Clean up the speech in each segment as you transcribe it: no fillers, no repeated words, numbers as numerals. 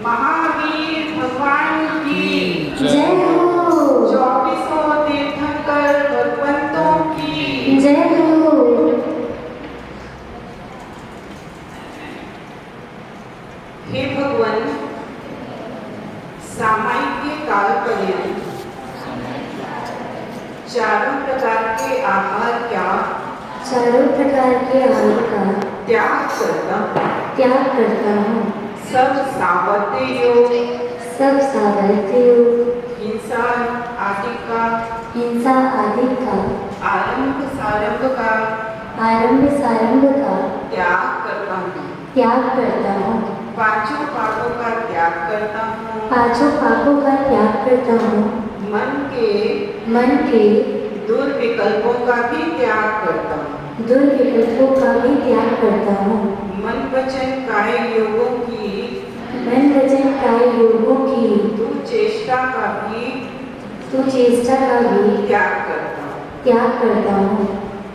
महावीर भगवान की जय हो। 2400 तीर्थंकर भगवंतों की जय हो। हे भगवान, सामायिक कालपर्यंत चारों प्रकार के आहार का त्याग करता हूँ। सब सावध्य योग, हिंसा आदि का आरंभ सारंभ का त्याग करता हूँ। पांचों पापों का त्याग करता हूँ। मन के दुर्विकल्पों का भी त्याग करता हूँ। मन वचन काय योगों की तू चेष्टा का भी त्याग करता हूँ।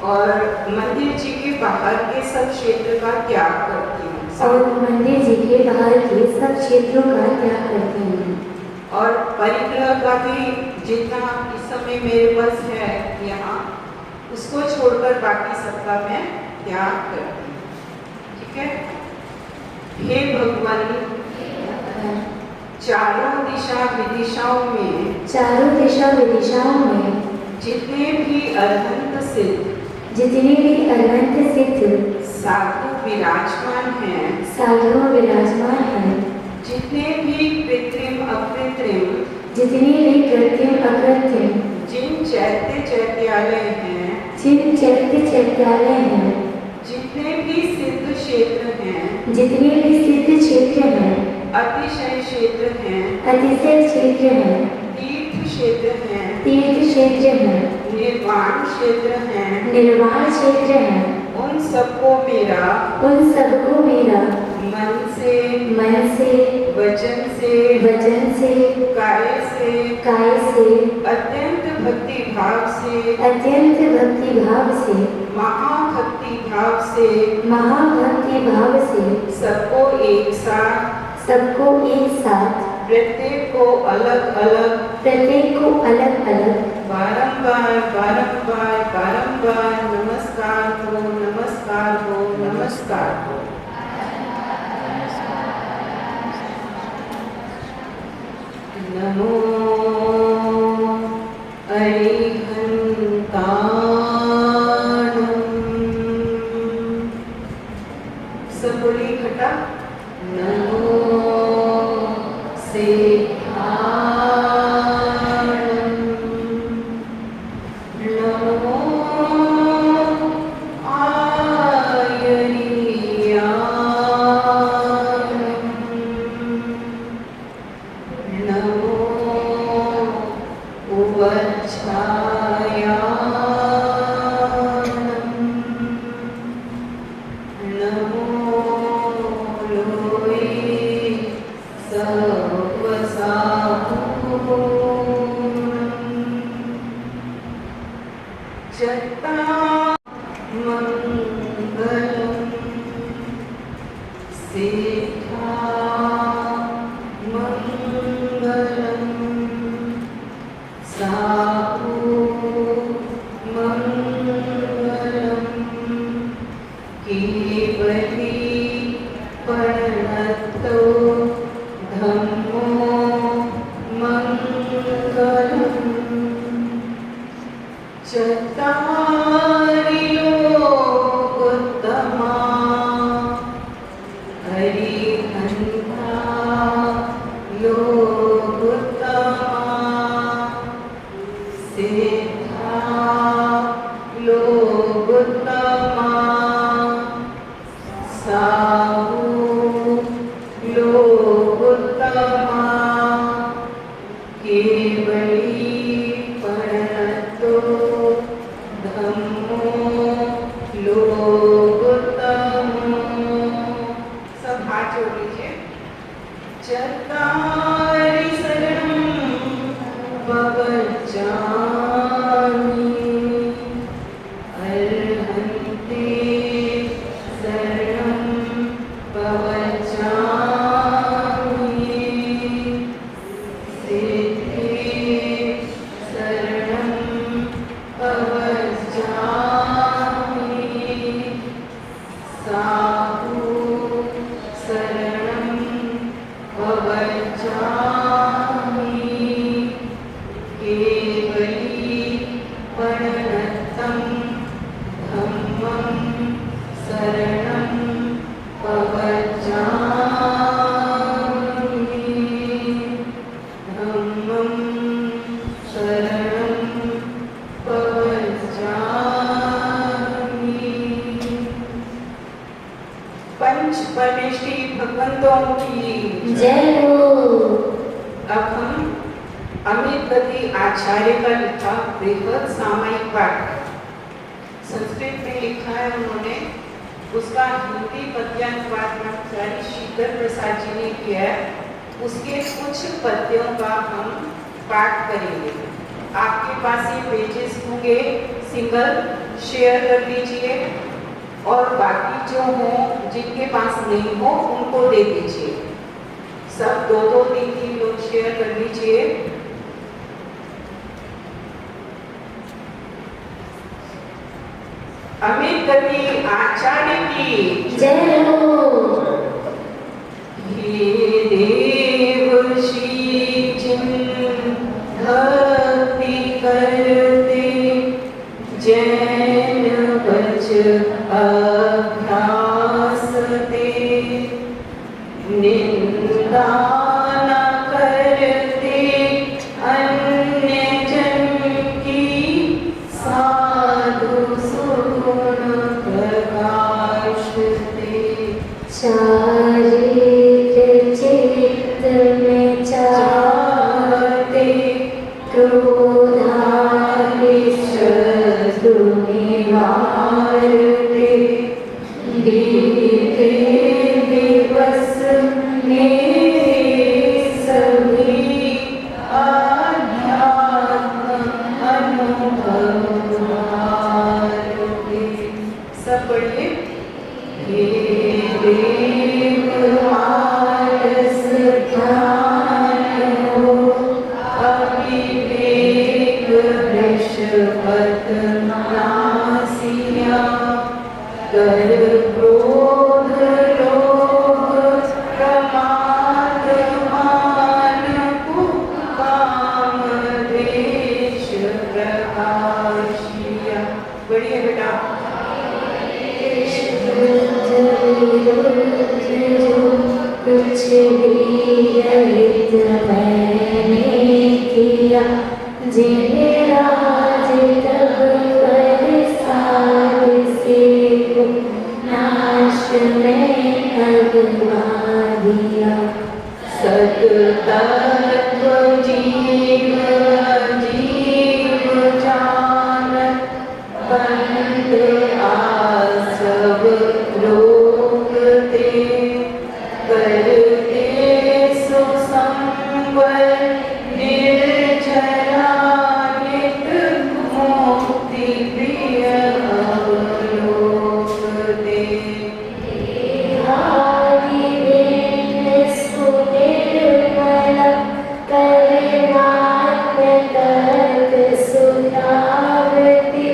और मंदिर जी के बाहर के सब क्षेत्र का त्याग करती हूँ। और परिग्रह का भी जितना इस समय मेरे पास है यहाँ, उसको छोड़कर बाकी सबका मैं त्याग करती हूँ। ठीक है। हे भगवान, चारों दिशा विदिशाओं में जितने भी अरहंत सिद्ध साधु विराजमान हैं, जितने भी कृत्रिम अकृत्रिम जिन चैत्य चैत्यालय हैं, जितने भी सिद्ध क्षेत्र हैं, अतिशय क्षेत्र हैं, तीर्थ क्षेत्र हैं, निर्वाण क्षेत्र हैं, उन सबको मेरा मन से वचन से काय से अत्यंत भक्ति भाव से महाभक्ति भाव से सबको एक साथ प्रत्येक को अलग अलग बारंबार नमस्कार हो। नमो अरिहंताणं सब बोलिए इकट्ठा। नमो सेठाणं, नमो चत्वारि शरणं प्रवचामि अर्हन्ते शरणं प्रवचामि सिद्धे शरणं प्रवचामि साधु शरणं प्रवचामि केवली प्रणतं धम्मं शरणं प्रवचामि धम्मं शरणं प्रवचामि। पंच परमेष्टि भगवंतों की जय हो। अब हम अमित गति आचार्य का लिखा बृहद सामयिक पाठ संस्कृत में लिखा है उन्होंने, उसका हिंदी पद्यानुवाद ब्रह्मचारी शीतल प्रसाद जी ने किया है। उसके कुछ पद्यों का हम पाठ करेंगे। आपके पास ये पेजेस होंगे, सिंगल शेयर कर लीजिए और बाकी जो हो जिनके पास नहीं हो उनको दे दीजिए। सब दो दो तीन तीन लोग शेयर कर लीजिए। अमित गति आचार्य की जय हो। हे देव श्री जिन भक्ति करते जैन बच अभ्यास ते निंदा न करते अन्य जन की साधु सुगुण प्रकाशते चारित्र चित्त में चाहते क्रोधारिष्ट निवारते बीते दिवस मेरे सभी आध्यात्म अनुभव मारते। सब पढ़िए। हे देव मानस ध्यान हो अविवेक वृषभत नासिया कर क्रोध लोभ प्रमाद मान काम देश प्रकाशिया। बढ़िए बेटा। कुछ भी रहित मैंने किया जिन्हें राज तब पर सार से नाश में भगवा दिया। सत तत्व जीव जीव जानत बंद आसव लोक ते करते सो संबल निर्जरा नित मुक्ति प्रिय अवलोक ते। सुनावती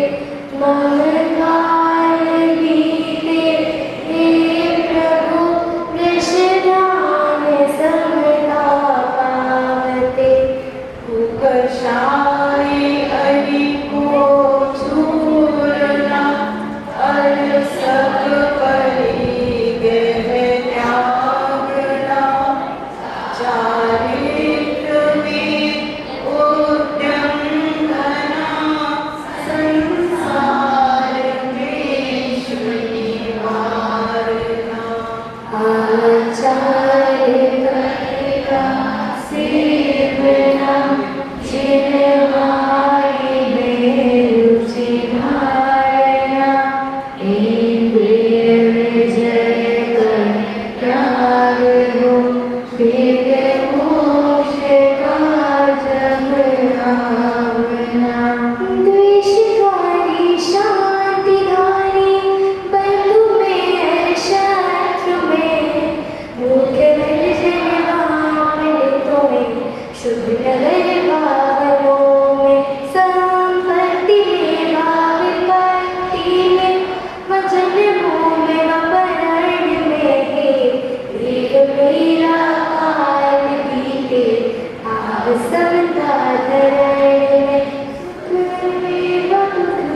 ममकार भेद मोक्ष का जब आवना। द्वेषकारी शांतिधारी बंधु में शत्रु में, मुख्य निर्जन पंडितों में, शुभ नगर बावनों में, संपत्ति में भाव पत्ति में, वचन मुँह में वपरण में, एक मेरा काल बीते आव समता धरण में, सुख में दुख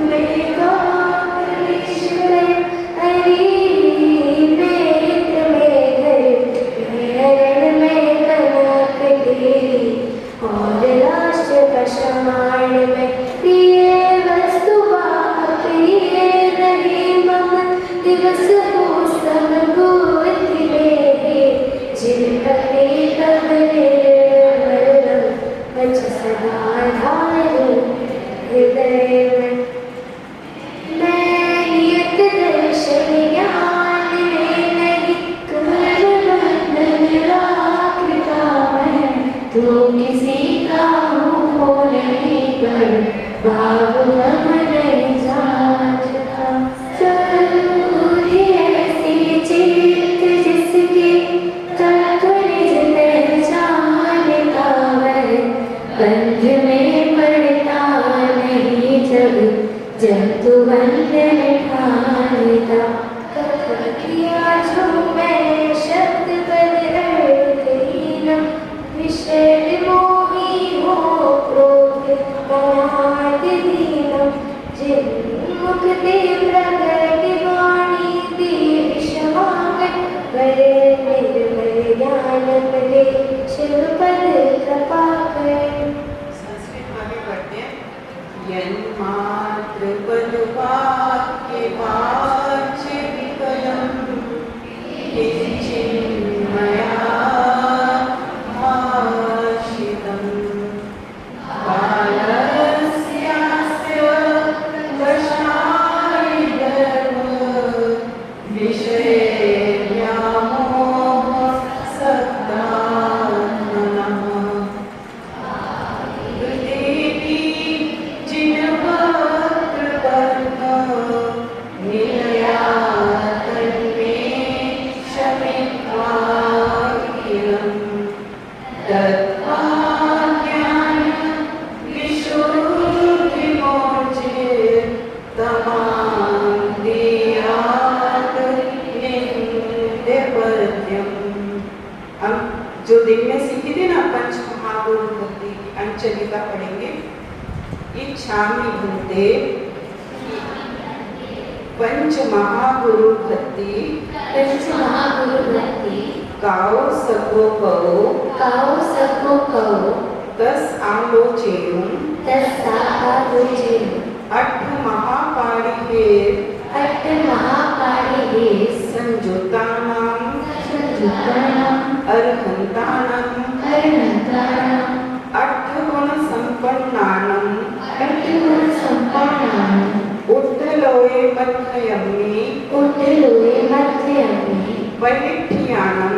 में गौर ईश्वर हरि, नेत्र में घर हरण में कनक तेरी, और राष्ट्र कषाण में प्रिय वस्तु प्रिय रहे मम, दिवस हो सब गोति मेरे, जिन कहे तब निर्मल, बच सदा धारो हृदय में। मैं नियत दर्शन ज्ञान में नहीं, कर बंधन कृपा मैं, तो किसी का हो नहीं पर, भाव मन जाचता। सद्बुद्धि ऐसी चित्त जिसके, तत्व निज पहचान पावै, बंध में पड़ता नहीं जब, जंतु बंधन ठानता। किया जो मैं शब्द पद अर्थहीन, विषय विमोही हो क्रोध मोहात दीन, जिन्मुख ते प्रगट वाणी दी विषमागत, करे निर्मल ज्ञान पदे शिव पद कृपा कर। संस्कृत में भी पढ़ते हैं। यन्मात्र पदवाक्य वाच्य विकलम् किंचिन्मया भाषितम्, बालस्यास्य वशाय गर्व, विषये व्यामोह सद्दात्मनः। हृदेऽपि जिनवक्त्रपर्ग, निलया तन्मे शमित्वाखिलम्, दत्त्वा ज्ञान विशुद्धिमोचेत्, तमां देयात् निन्द्यपद्यम्। हम जो दिन में सीखी थी ना पंच महागुरु भक्ति की अंचलिका पढ़ेंगे। इच्छामि भूते पंच महागुरु भक्ति, पंच महागुरु भक्ति, काओ सको कहो, काओ सको कहो, तस आलोचेयुं, तस आलोचेयुं, अठ महापाणि हेर, अट्ठ महापाणि हेर, संयुतानां संयुतानां, अरहन्तानां अरहन्तानां, अठ गुण संपन्नानां, अट्ठ गुण संपन्नानां, उद्धलोये मध्ययमि, उद्धलोये मध्ययमि, वैठियानं,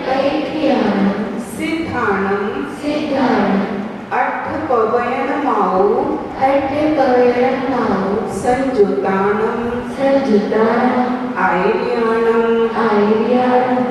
वैठियानं, सिद्धानं, सिद्धानं, अठ पवयनमाओ, अट्ठ पवयनमाओ, संयुतानं, संयुतानं, आयर्यानं, आयर्यानं,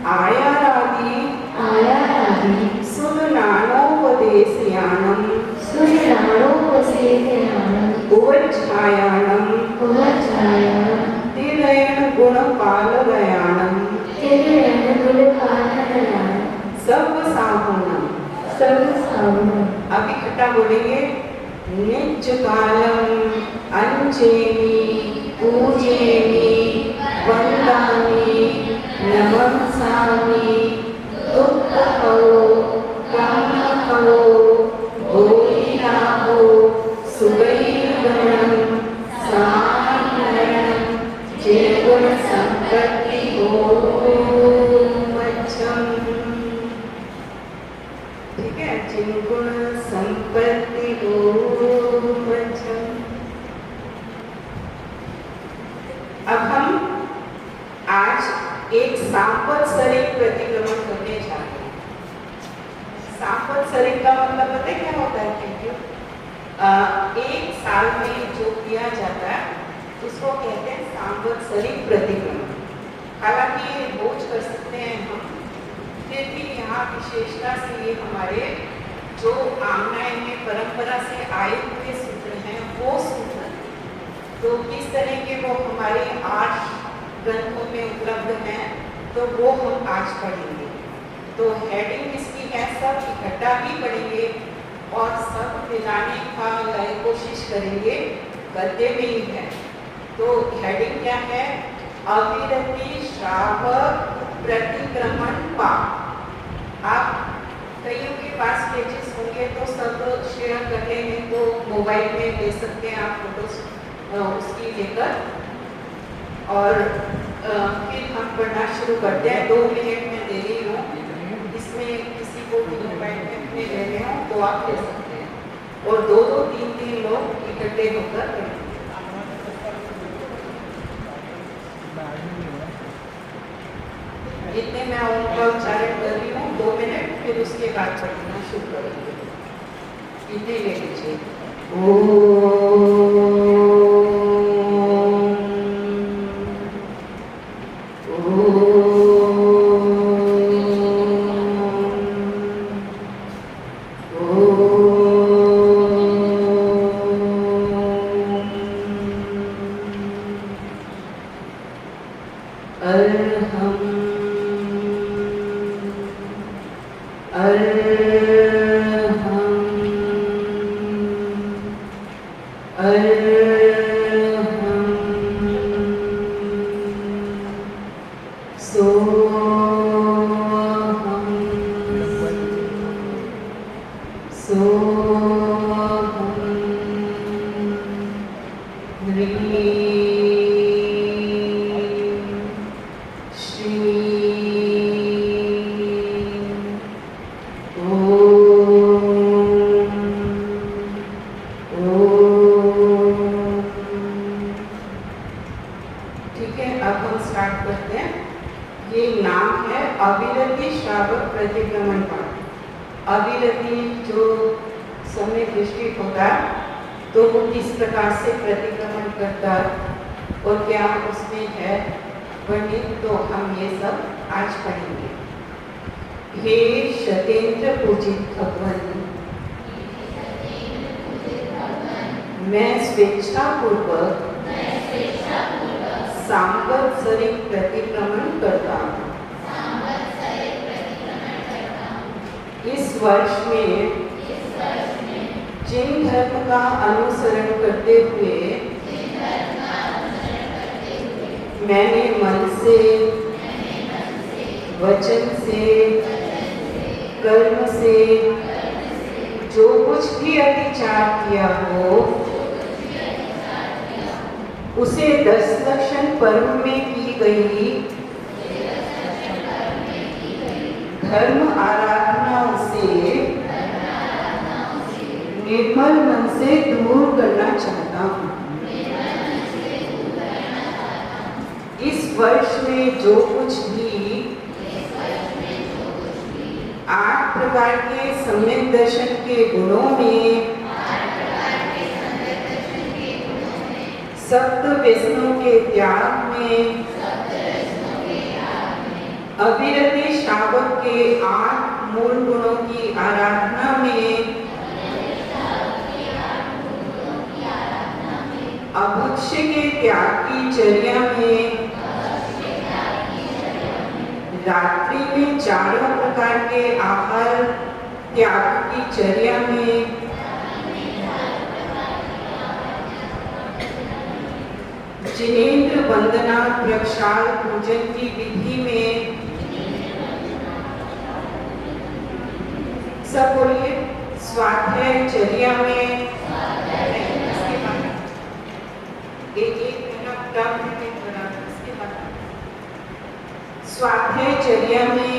आयारादि, आयारादि, सुरनानोपदेशयानं, सुरनानोपदेशयानं, उवच्छायानं, उवच्छायानं, तिरयण गुणपालगयानं, तिरयण गुणपालगयानं, सर्वसाहुनं। सर्वसाहुनं। अब इकट्ठा बोलेंगे। नित्य कालम अंचेमि, पूजेमि, वंदामि, नमस्सामि, दुःख करो, काम करो, भोगी लाभो, सुगैर्गणं, समानयनं, जेगुण संपत्ति हो मच्छम। ठीक है, जिनगुण संपत्ति हो मच्छम। अब हम आज एक सांपत्सरिक प्रतिक्रमण करने जा रहे हैं। सांवत्सरिक का मतलब पता है क्या होता है? Thank you. एक साल में जो किया जाता है उसको कहते हैं सांवत्सरिक प्रतिक्रमण। हालांकि ये बोझ कर सकते हैं हम, फिर भी यहाँ विशेषता से ये हमारे जो आमनाएं में परंपरा से आए हुए सूत्र हैं वो सूत्र, तो किस तरह के वो हमारे 8 ग्रंथों में उपलब्ध हैं, तो वो हम आज पढ़ेंगे। तो हेडिंग इसकी है, सब इकट्ठा भी पढ़ेंगे और सब मिलाने का कोशिश करेंगे, गद्य में ही है। तो हेडिंग क्या है? अविरति श्रावक प्रतिक्रमण पाठ। आप कईयों के पास पेजेस होंगे तो सब शेयर कर लेंगे, तो मोबाइल में ले सकते हैं आप फोटो उसकी लेकर, और फिर हम पढ़ना शुरू करते हैं। 2 मिनट में दे रही हूँ, इसमें किसी को भी मोबाइल में अपने लेने हो तो आप ले सकते हैं, और 2-2, 3-3 लोग इकट्ठे होकर पढ़ेंगे। जितने मैं उनका उच्चारण कर रही हूँ 2 मिनट, फिर उसके बाद पढ़ना शुरू करेंगे। इतने ले लीजिए। ठीक है, अब हम स्टार्ट करते हैं। ये नाम है अविरति श्रावक प्रतिक्रमण पाठ। अविरति जो समय दृष्टि होता है तो वो किस प्रकार से प्रतिक्रमण करता है और क्या उसमें है वर्णित, तो हम ये सब आज पढ़ेंगे। हे शतेंद्र पूजित भगवान, मैं स्वेच्छापूर्वक सांवत्सरिक प्रतिक्रमण करता हूँ। इस वर्ष में जिन धर्म का अनुसरण करते हुए मैंने मन से, वचन से, कर्म से जो कुछ भी अतिचार किया हो, उसे 10 लक्षण पर्व में की गई धर्म आराधनाओं से निर्मल मन से दूर करना चाहता हूँ। इस वर्ष में जो कुछ भी 8 प्रकार के सम्यक दर्शन के गुणों में, सप्त व्यसनों के त्याग में, अविरति श्रावक के 8 मूल गुणों की आराधना में, अभक्ष्य के त्याग की चर्या में, रात्रि में 4 प्रकार के आहार त्याग की चर्या में, जिनेंद्र वंदना प्रक्षाल पूजन की विधि में, सब बोलिए, स्वाध्याय चर्या में, स्वाध्याय चर्या में,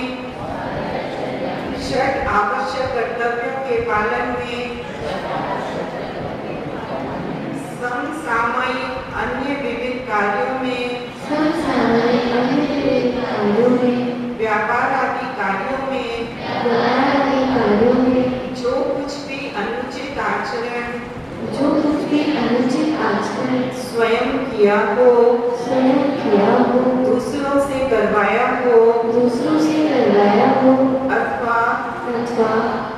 षट आवश्यक कर्तव्यों के पालन में, समसामयिक अन्य विविध कार्यों में, व्यापार आदि कार्यों में, किया हो, स्वयं किया हो, दूसरों से करवाया हो, दूसरों से करवाया हो, अथवा अथवा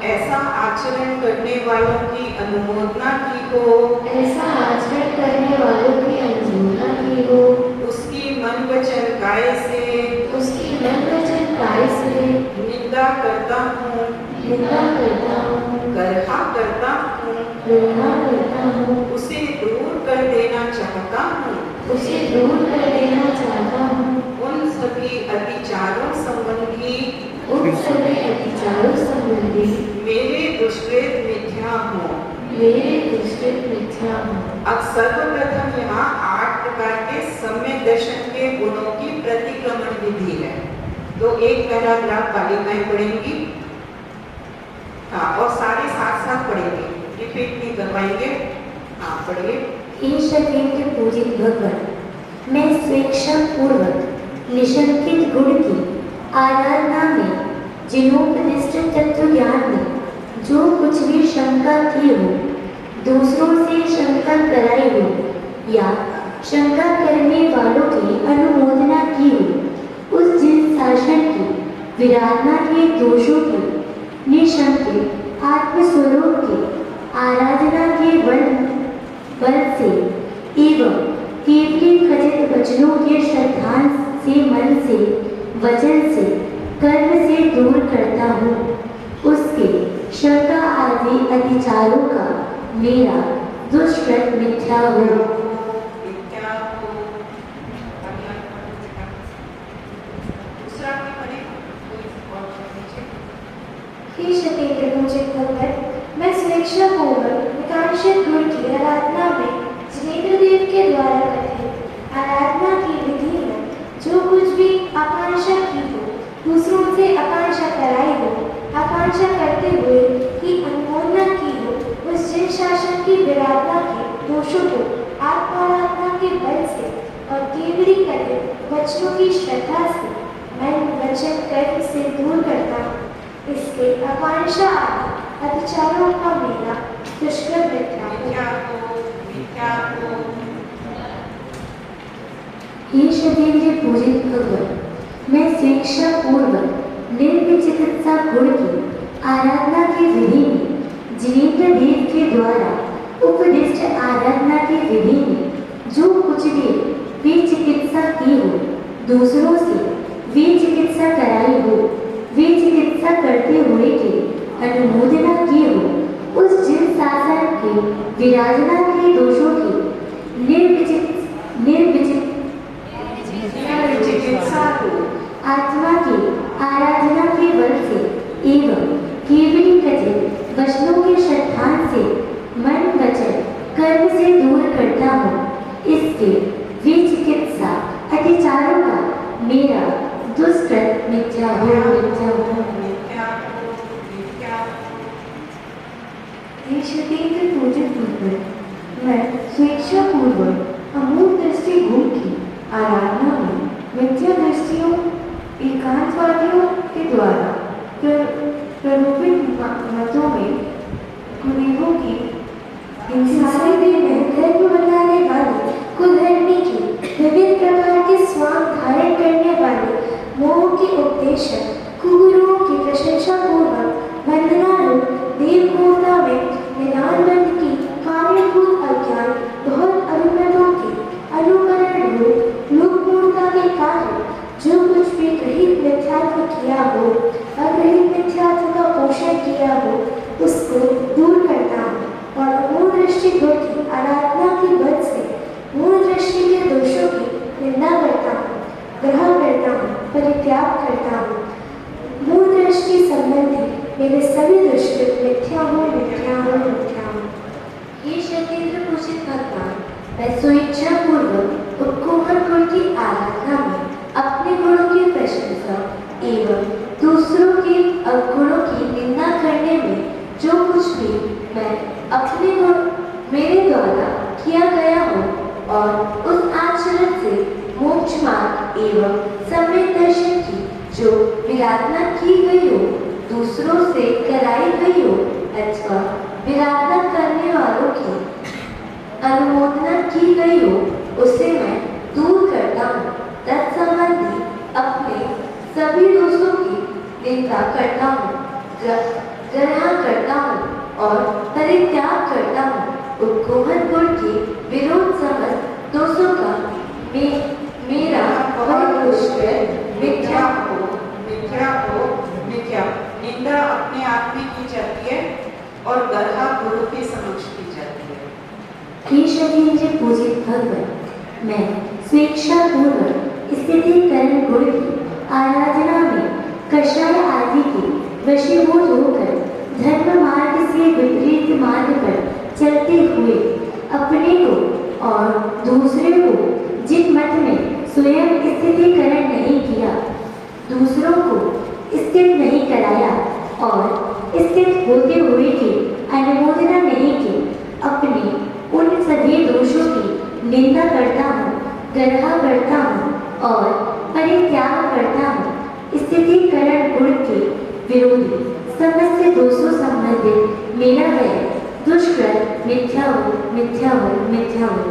ऐसा आचरण करने वालों की अनुमोदना की हो, ऐसा आचरण करने वालों की अनुमोदना की हो, उसकी मन वचन काय से उसकी मन वचन काय से निंदा करता हूँ, निंदा करता हूँ, करहा करता हूँ, घृणा करता हूँ, उसे दूर कर देना चाहता हूँ। उसे दूर कर देना चाहता हूँ। उन सभी अतिचारों संबंधी उन सभी अतिचारों संबंधी मेरे दुष्कृत मिथ्या हो। मेरे दुष्कृत मिथ्या हो। अब सर्वप्रथम यहाँ 8 प्रकार के सम्यक दर्शन के गुणों की प्रतिक्रमण विधि है। तो एक पैराग्राफ बालिकाएं पढ़ेंगी, हाँ, और सारे साथ साथ पढ़ेंगे, रिपीट नहीं करवाएंगे। हाँ, पढ़िए। हे शतेन्द्र पूजित भगवान, मैं स्वेच्छा पूर्वक निशंकित गुण की आराधना में जिनोपदिष्ट तत्व ज्ञान में जो कुछ भी शंका की हो, दूसरों से शंका कराई हो या शंका करने वालों की अनुमोदना की हो, उस जिन शासन की विराधना के दोषों की निशंकित आत्मस्वरूप की आराधना के बल से एवं केवली खचित वचनों के श्रद्धांश से मन से वचन से कर्म से दूर करता हूँ, उसके शंका आदि अतिचारों का मेरा दुष्कृत मिथ्या हो। हे शतेन्द्र पूजित भगवत, मैं स्वेच्छा पूर्वक विकासशील गुण की आराधना में जिनेन्द्र देव के द्वारा कथित आराधना की विधि में जो कुछ भी आकांक्षा की हो, दूसरों से आकांक्षा कराई हो, आकांक्षा करते हुए की अनुमोदना की हो, उस जिन शासन की विराधना के दोषों को आत्माराधना के बल से और केवली कथित वचनों की श्रद्धा से मन वचन कर्म से दूर करता हूँ, इसके आकांक्षा आदि अतिचारों का मेरा दुष्कृत मिथ्या हो। हे शतेन्द्र पूजित भगवान, मैं स्वेच्छा पूर्वक निर्विचिकित्सा गुण की आराधना की विधि में जिनेन्द्र देव के द्वारा उपदिष्ट आराधना की विधि में जो कुछ भी विचिकित्सा की हो, दूसरों से विचिकित्सा कराई हो, विचिकित्सा करते हुए की अनुमोदना की हो, उस जिन शासन के विराधना के दोषों की निर्विचिकित्सा को आत्मा की आराधना के बल से एवं केवली कथित वचनों के श्रद्धांश से मन वचन कर्म से दूर करता हूँ, इसके विचिकित्सा अतिचारों का मेरा दुष्कृत मिथ्या हो। हे शतेन्द्र पूजित भगवत, मैं स्वेच्छा पूर्वक अमूल दृष्टि गुण की आराधना में मिथ्या दृष्टियों एकांतवादियों के द्वारा प्ररूपित मतों में कुरीबों की इंसानी देह में धर्म बनाने वाले कुधर्मी की विभिन्न प्रकार के स्वांग धारण करने वाले मोह के उपदेशक कुगुरुओं की प्रशंसा पूर्वक वंदना रूप देवभूता में निदानबंध की कार्यभूत अज्ञान बहुत अभिमतों के अनुकरण रूप लोकमूर्ता के कारण जो कुछ भी गृहित मिथ्यात्व किया हो, अग्रहित मिथ्यात्व का पोषण किया हो, उसको दूर करता हूँ और मूल दृष्टि गुण की आराधना की बल से मूल दृष्टि के दोषों की निंदा करता हूँ, ग्रहण करता हूँ, परित्याग करता हूँ। मूल दृष्टि संबंधी मेरे सभी दुष्कृत मिथ्या हो, मिथ्या हो, मिथ्या हो। हे शतेन्द्र पूजित भगवान, मैं स्वेच्छा पूर्वक उपकोमल गुण की आराधना में अपने गुणों की प्रशंसा एवं दूसरों के अवगुणों की निंदा करने में जो कुछ भी मैं अपने गुण मेरे द्वारा किया गया हो और उस आचरण से मोक्ष मार्ग एवं सम्यक दर्शन की जो विराधना की गई हो, दूसरों से कराई गई हो अथवा विराधना करने वालों की अनुमोदना की गई हो, उसे मैं दूर करता हूँ। तत्संबंधी अपने सभी दोषों की निंदा करता हूँ, ग्रहण करता हूँ और परित्याग करता हूँ। उद्गोहन गुण के विरोध समस्त दोषों का मेरा बहुत दुष्कर मिथ्या मिथ्या निंदा अपने आप में की जाती है और गर्हा गुरु के समक्ष की जाती है। हे शतीन्द्र पूजित भगवान, मैं स्वेच्छापूर्वक स्थितिकरण गुण की आराधना में कषाय आदि के वशीभूत होकर धर्म मार्ग से विपरीत मार्ग पर चलते हुए अपने को और दूसरे को जिन मत में स्वयं स्थितिकरण नहीं किया, दूसरों को स्थित नहीं कराया और स्थित होते हुए की अनुमोदना नहीं की, अपने उन सभी दोषों की निंदा करता हूँ, गर्हा करता हूँ और परित्याग करता हूँ। स्थितिकरण गुण के विरोधी समस्त दोषों संबंधित मेरा वह दुष्कृत मिथ्या हो, मिथ्या हो, मिथ्या हो।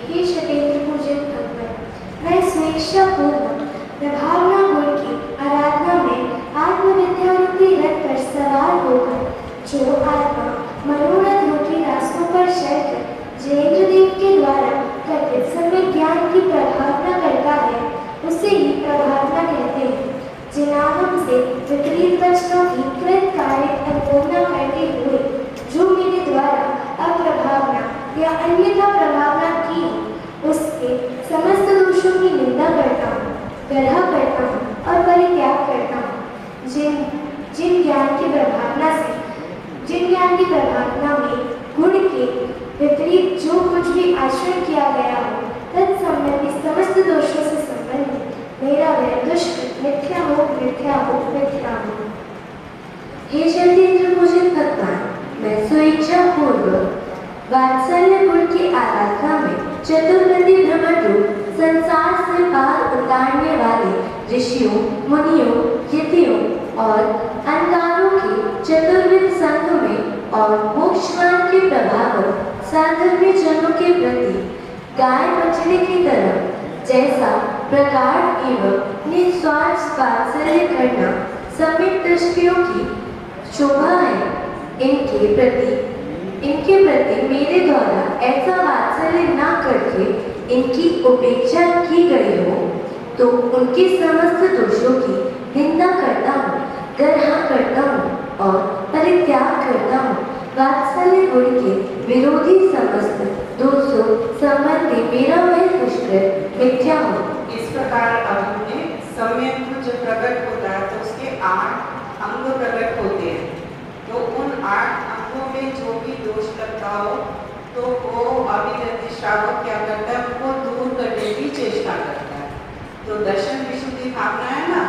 हे शतेन्द्र पूजित भगवान, मैं स्वेच्छापूर्वक प्रभावना गुण की आराधना में आत्मविद्या रूपी रथ पर सवार होकर जो आत्मा मनोरथ रूपी रास्तों पर चलकर जयेंद्र देव के द्वारा कथित सम्यक ज्ञान की प्रभावना करता है, उसे ही प्रभावना कहते हैं। जिनागम से विपरीत वचनों की कृतकालिक अनुमोदना करते हुए जो मेरे द्वारा अप्रभावना या अन्यथा प्रभावना की, उसके समस्त दोषों की निंदा करता हूँ, गर्हा करता हूँ और परित्याग करता हूँ। जिन ज्ञान की प्रभावना में गुण के विपरीत जो कुछ भी आचरण किया गया हो, तत्संबंधी समस्त दोषों से संबंधित मेरा वह दुष्ट मिथ्या हो, मिथ्या हो, मिथ्या हो। हे शतीन्द्र पूजित भगवान, मैं स्वेच्छापूर्वक वात्सल्य गुण की आराधना में चतुर्विधि भ्रमण रूप संसार से पार उतारने वाले ऋषियों, मुनियों, यतियों और अनगारों के चतुर्विध संघ में और मोक्षवान के प्रभाव साधर्मी जनों के प्रति गाय बछड़े की तरह जैसा प्रगाढ़ एवं निस्वार्थ वात्सल्य करना सम्यक दृष्टियों की शोभा है, इनके प्रति मेरे द्वारा ऐसा वात्सल्य न करके इनकी उपेक्षा की गई हो, तो उनके समस्त दोषों की निंदा करता हूँ, गर्हा करता हूँ और परित्याग करता हूँ। वात्सल्य गुण के विरोधी समस्त दोषों संबंधी मेरा वह दुष्कृत मिथ्या हो। इस प्रकार अब हमने सम्यक गुण जब प्रकट होता है तो उसके 8 अंग प्रकट होते हैं। तो उन 8 अंगों में जो भी दोष लगता हो तो वो अभिव्यक्ति श्रावक क्या करता है, उनको दूर करने की चेष्टा करता है। तो दर्शन विशुद्धि भावना है ना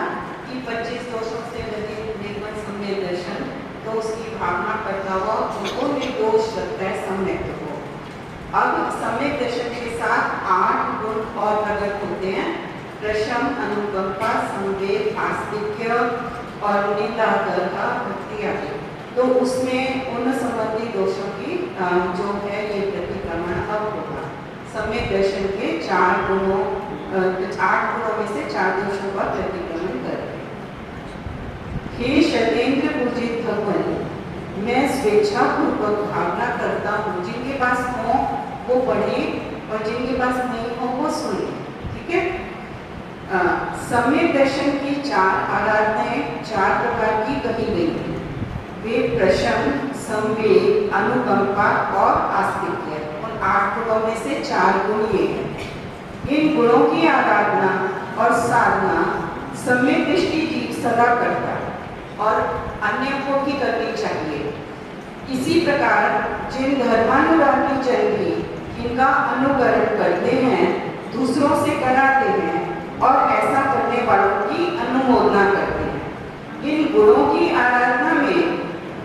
कि 25 दोषों से रहित निर्मल सम्यक दर्शन, तो उसकी भावना करता हुआ उनको निर्दोष लगता है सम्यक को। अब सम्यक दर्शन के साथ 8 गुण और प्रकट होते हैं, प्रशम, अनुकंपा, संवेद, आस्तिक्य और निंदा, गर्हा, भक्ति आदि। तो उसमें उन संबंधी दोषों की जो है ये प्रतिक्रमण अब होगा। सम्यक दर्शन के 8 गुणों में से 4 दोषों का प्रतिक्रमण करते हैं। हे शतेन्द्र पूजित भगवान, मैं स्वेच्छापूर्वक भावना करता हूँ, जिनके पास हो वो पढ़े और जिनके पास नहीं हो वो सुने। ठीक है। सम्यक दर्शन की 4 आराधनाएं 4 प्रकार की कही गई हैं। वे प्रशम, संवेद, अनुकंपा और आस्तिक्य, उन 8 गुणों में से 4 गुण ये हैं। इन गुणों की आराधना और साधना सम्यक दृष्टि जीव सदा करता है और अन्य को भी करनी चाहिए। इसी प्रकार जिन धर्मानुरागी जन भी इनका अनुकरण करते हैं, दूसरों से कराते हैं और ऐसा करने वालों की अनुमोदना करते हैं। इन गुणों की आराधना में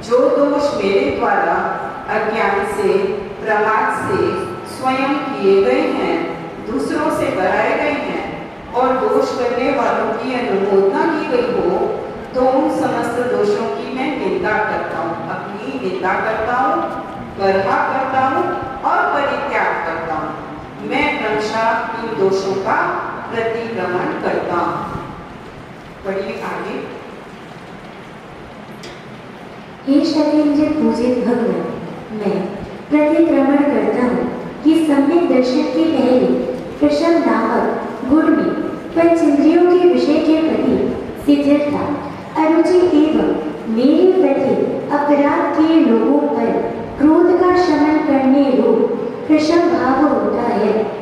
जो दोष मेरे द्वारा अज्ञान से, प्रमाद से स्वयं किए गए हैं, दूसरों से कराए गए हैं और दोष करने वालों की अनुमोदना की गई हो, तो उन समस्त दोषों की मैं निंदा करता हूँ, अपनी निंदा करता हूँ, गर्हा करता हूँ और परित्याग करता हूँ। मैं क्रमशः इन दोषों का प्रतिक्रमण करता हूँ। पढ़िए आगे। हे शैलेंद्र पूजित भगवान, मैं प्रतिक्रमण करता हूँ कि सम्यक दर्शन के पहले प्रशम नामक गुण में पंचेंद्रियों के विषय के प्रति शिथिलता, अरुचि एवं मेरे प्रति अपराध के लोगों पर क्रोध का शमन करने रूप प्रशम भाव होता है।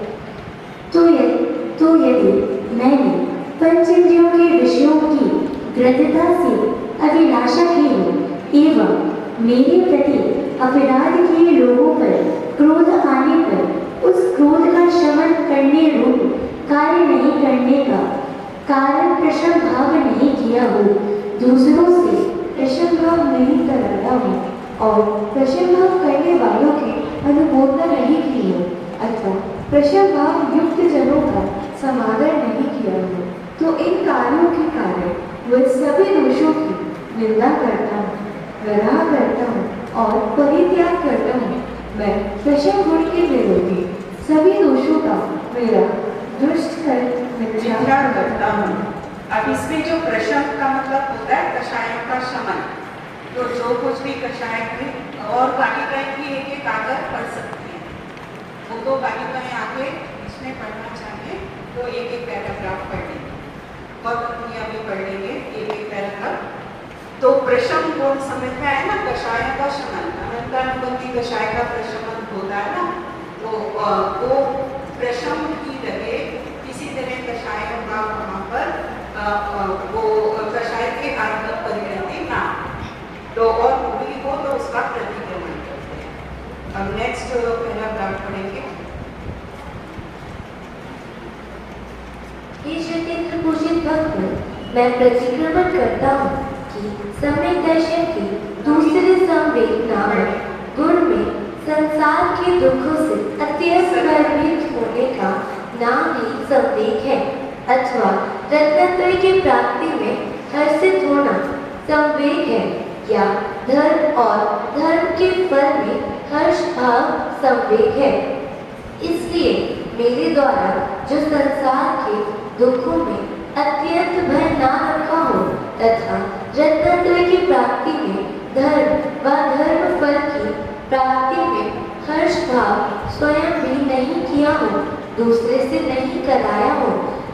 तो यदि मैंने पंचेंद्रियों के विषयों की दृढ़ता से अभिलाषा की हो एवं मेरे प्रति अपराध के लोगों पर क्रोध आने पर उस क्रोध का शमन करने रूप कार्य नहीं करने का कारण प्रशम भाव नहीं किया हो, दूसरों से प्रशम भाव नहीं कराया हो और प्रशम भाव करने वालों की अनुमोदना नहीं की हो अथवा प्रशम भाव युक्त जनों का समादर नहीं किया हो, तो इन कार्यों के कारण वह सभी दोषों की निंदा करता हूँ, ग्रह करता हूँ और परित्याग करता हूँ। मैं प्रशम गुण के विरोधी सभी दोषों का मेरा दुष्ट कर मिथ्या करता हूँ। अब इसमें जो प्रशम का मतलब होता है कषायों का शमन, तो जो कुछ भी कषाय की और कालिकाएं भी एक एक आकर पढ़ सकती हैं, वो तो कालिकाएं आगे इसमें पढ़ना चाहिए तो एक एक पैराग्राफ पढ़ लेंगे और पत्नियां भी पढ़ लेंगे एक एक पैराग्राफ। तो प्रशम गुण समझ में आया ना, कषाय का शमन, अनंतानुबंधी कषाय का प्रशमन होता है ना, तो वो प्रशम की जगह किसी तरह कषाय का वहाँ पर वो कषाय के अर्थ परिणति ना, तो और भी हो तो उसका प्रतिक्रमण करते हैं। अब नेक्स्ट पैराग्राफ पढ़ेंगे। हे शैलेंद्र पूजित भगवान, मैं प्रतिक्रमण करता हूँ कि सम्यक दर्शन के दूसरे संवेग नामक गुण में संसार के दुखों से अत्यंत भयभीत होने का नाम ही संवेग है अथवा रत्नत्रय की प्राप्ति में हर्षित होना संवेग है, या धर्म और धर्म के फल में हर्ष भाव संवेग है। इसलिए मेरे द्वारा जो संसार के दुखों में अत्यंत भय ना रखा हो तथा रत्नत्रय की प्राप्ति में धर्म व धर्म फल की प्राप्ति में हर्ष भाव स्वयं भी नहीं किया हो, दूसरे से नहीं कराया हो,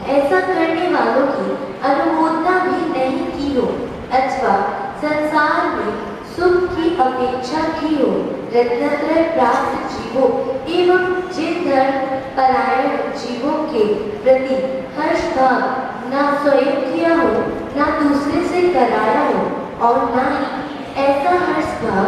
ऐसा करने वालों की अनुमोदना भी नहीं की हो अथवा संसार में सुख की अपेक्षा की हो, रत्नत्रय प्राप्त जीवों एवं जिन धर्म परायण जीवों के प्रति हर्ष भाव न स्वयं किया हो, न दूसरे से कराया हो और न ही ऐसा हर्ष भाव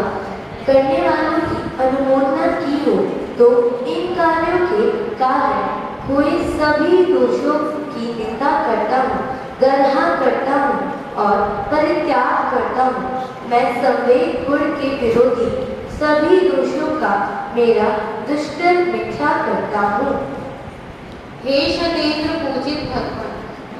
करने वालों की अनुमोदना की हो, तो इन कार्यों के कारण हुए सभी दोषों की निंदा करता हूँ, गर्हा करता हूँ और परित्याग करता हूँ। मैं संवेग गुण के विरोधी सभी दोषों का मेरा दुष्कर मिथ्या करता हूँ। हे शैलेंद्र पूजित भगवान,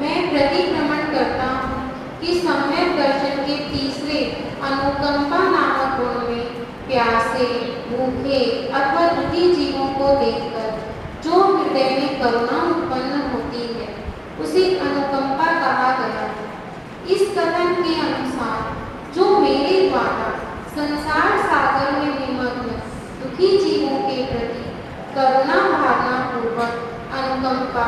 मैं प्रतिक्रमण करता हूँ कि सम्यक दर्शन के तीसरे अनुकंपा नामक गुण में प्यासे, भूखे अथवा दुखी जीवों को देखकर जो हृदय में करुणा उत्पन्न होती है उसे अनुकंपा कहा गया है। इस कथन के अनुसार जो मेरे द्वारा संसार सागर में निमग्न दुखी जीवों के प्रति करुणा भावना पूर्वक अनुकंपा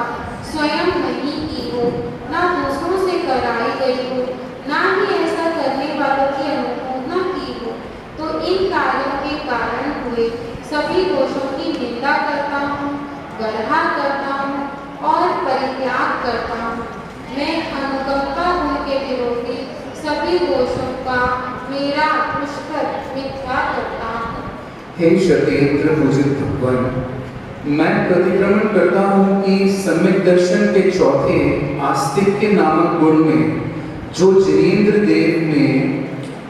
स्वयं नहीं की हो, ना दूसरों से कराई गई हो, ना ही ऐसा करने वालों की अनुमोदना की हो, तो इन कार्यों के कारण हुए सभी दोषों की निंदा करता हूँ, गर्हा करता हूँ और परित्याग करता हूँ। मैं अनुकंपा गुण के विरोधी सभी दोषों का मेरा दुष्कर मिथ्या करता हूँ। हे शैलेंद्र पूजित भगवान, मैं प्रतिक्रमण करता हूँ कि सम्यक दर्शन के चौथे आस्तिक्य नामक गुण में जो जिनेंद्र देव ने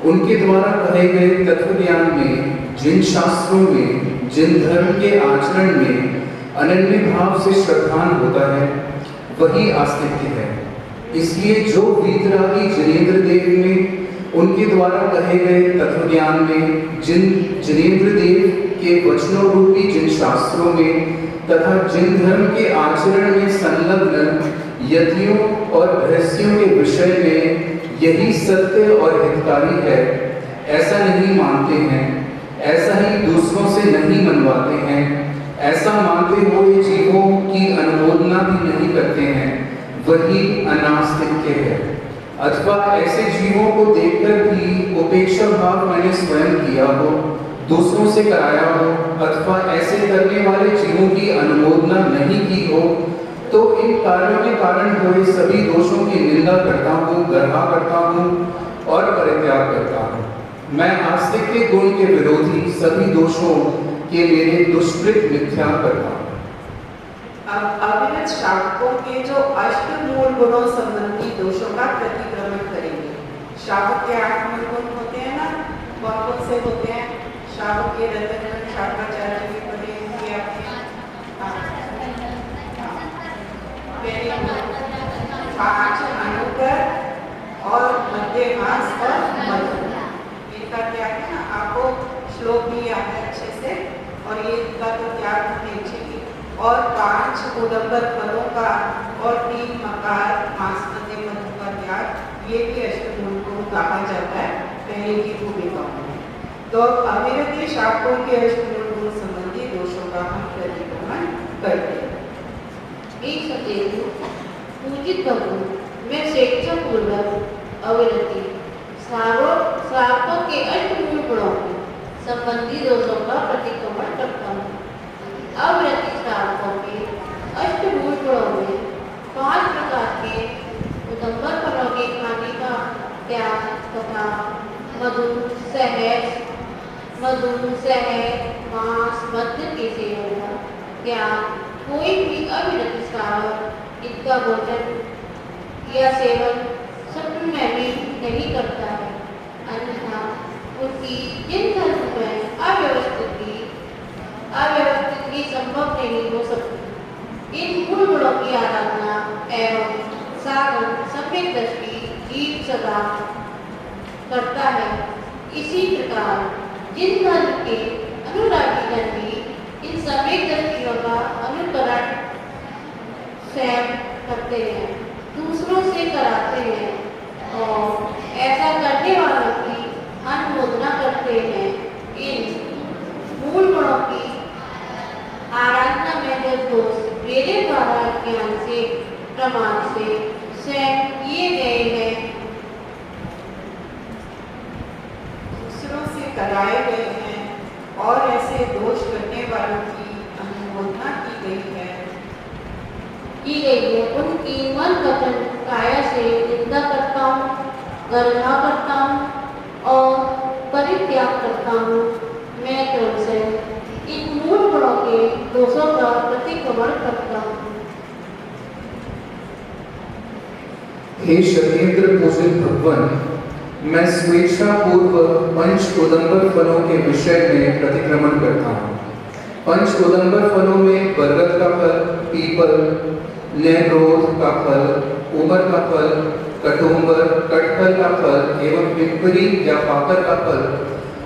उनके द्वारा कहे गए तत्व ज्ञान में, जिन शास्त्रों में, जिन धर्म के आचरण में अनन्य भाव से श्रद्धान होता है वही आस्तिक्य है। इसलिए जो वीतरागी जिनेंद्र देव ने उनके द्वारा कहे गए तत्व ज्ञान में जिनेंद्र देव के वचनों रूपी जिन शास्त्रों में तथा जिन धर्म के आचरण में संलग्न यतियों और रहस्यों के विषय में यही सत्य और हितकारी है, ऐसा नहीं मानते हैं, ऐसा ही दूसरों से नहीं मनवाते हैं, ऐसा मानते हुए जीवों की अनुमोदना भी नहीं करते हैं, वही अनास्तिक्य है। अथवा ऐसे जीवों को देखकर भी उपेक्षा भाव मैंने स्वयं किया हो, दूसरों से कराया हो, अथवा ऐसे करने वाले जीवों की अनुमोदना नहीं की हो, तो इन कार्यों के कारण हुए सभी दोषों की निंदा करता हूँ, गर्हा करता हूँ और परित्याग करता हूँ। मैं आस्तिक के गुण के विरोधी सभी दोषों के मेरे दुष्कृत मिथ्या करता हूँ। अब अविरत श्रावकों के जो अष्ट मूल गुणों संबंधी दोषों का प्रतिक्रमण करेंगे। श्रावक के 8 मूल गुण होते हैं ना, कौन कौन से होते हैं? श्रावक के रतन शाकाचार्य भी पढ़े होंगे आपने। पांच अनुकर और मध्यमास और मधुर, इनका क्या है ना, आपको श्लोक भी याद है अच्छे से, और ये इनका तो त्याग होने चाहिए। और 5 उदंबर फलों का और 3 मकार मांस मध्य मधु का त्याग, ये भी अष्टमूल गुण कहा जाता है पहले की भूमिका में। तो अविरत श्रावकों के अष्टमूल गुण संबंधी दोषों का हम प्रतिक्रमण करते हैं। एक सतेंद्र पूजित भगवान, मैं स्वेच्छा पूर्वक अविरति श्रावकों के अष्टमूल गुणों संबंधी दोषों का प्रतिक्रमण करता हूँ। अविरति श्रावकों के अष्टमूल गुणों में 5 प्रकार के उदंबर फलों के खाने का त्याग तथा मधु सहज मांस मध्य के सेवन का त्याग। कोई भी अविरत श्रावक इनका भोजन या सेवन स्वप्न में भी नहीं करता है, अन्यथा उनकी जिन धर्म में अव्यवस्थित संभव नहीं हो सकती। इन मूल गुणों की आराधना एवं साधन सम्यक दृष्टि जीव सदा करता है। इसी प्रकार जिन धर्म के अनुरागी जन भी इन सम्यक दृष्टियों का अनुकरण स्वयं करते हैं, दूसरों से कराते हैं और ऐसा करने वालों की अनुमोदना करते हैं। इन मूल गुणों की आराधना में जो दोष मेरे द्वारा ज्ञान से प्रमाण से स्वयं किए गए हैं, दूसरों से कराए गए हैं और ऐसे दोष करने वालों की अनुमोदना की गई है, उनकी मन वचन काया से निंदा करता हूँ, गर्हा करता हूँ और परित्याग करता हूँ। मैं क्रमशः इन मूल गुणों के दोषों का प्रतिक्रमण करता हूँ। हे शतेंद्र पूजित भगवान, मैं स्वेच्छा पूर्वक 5 उदंबर फलों के विषय में प्रतिक्रमण करता हूँ। 5 उदंबर फलों में बरगद का फल, पीपल, नेरोध का फल, उमर का फल, कटुम्बर, कटहल का फल एवं पिपरी या पाकर का फल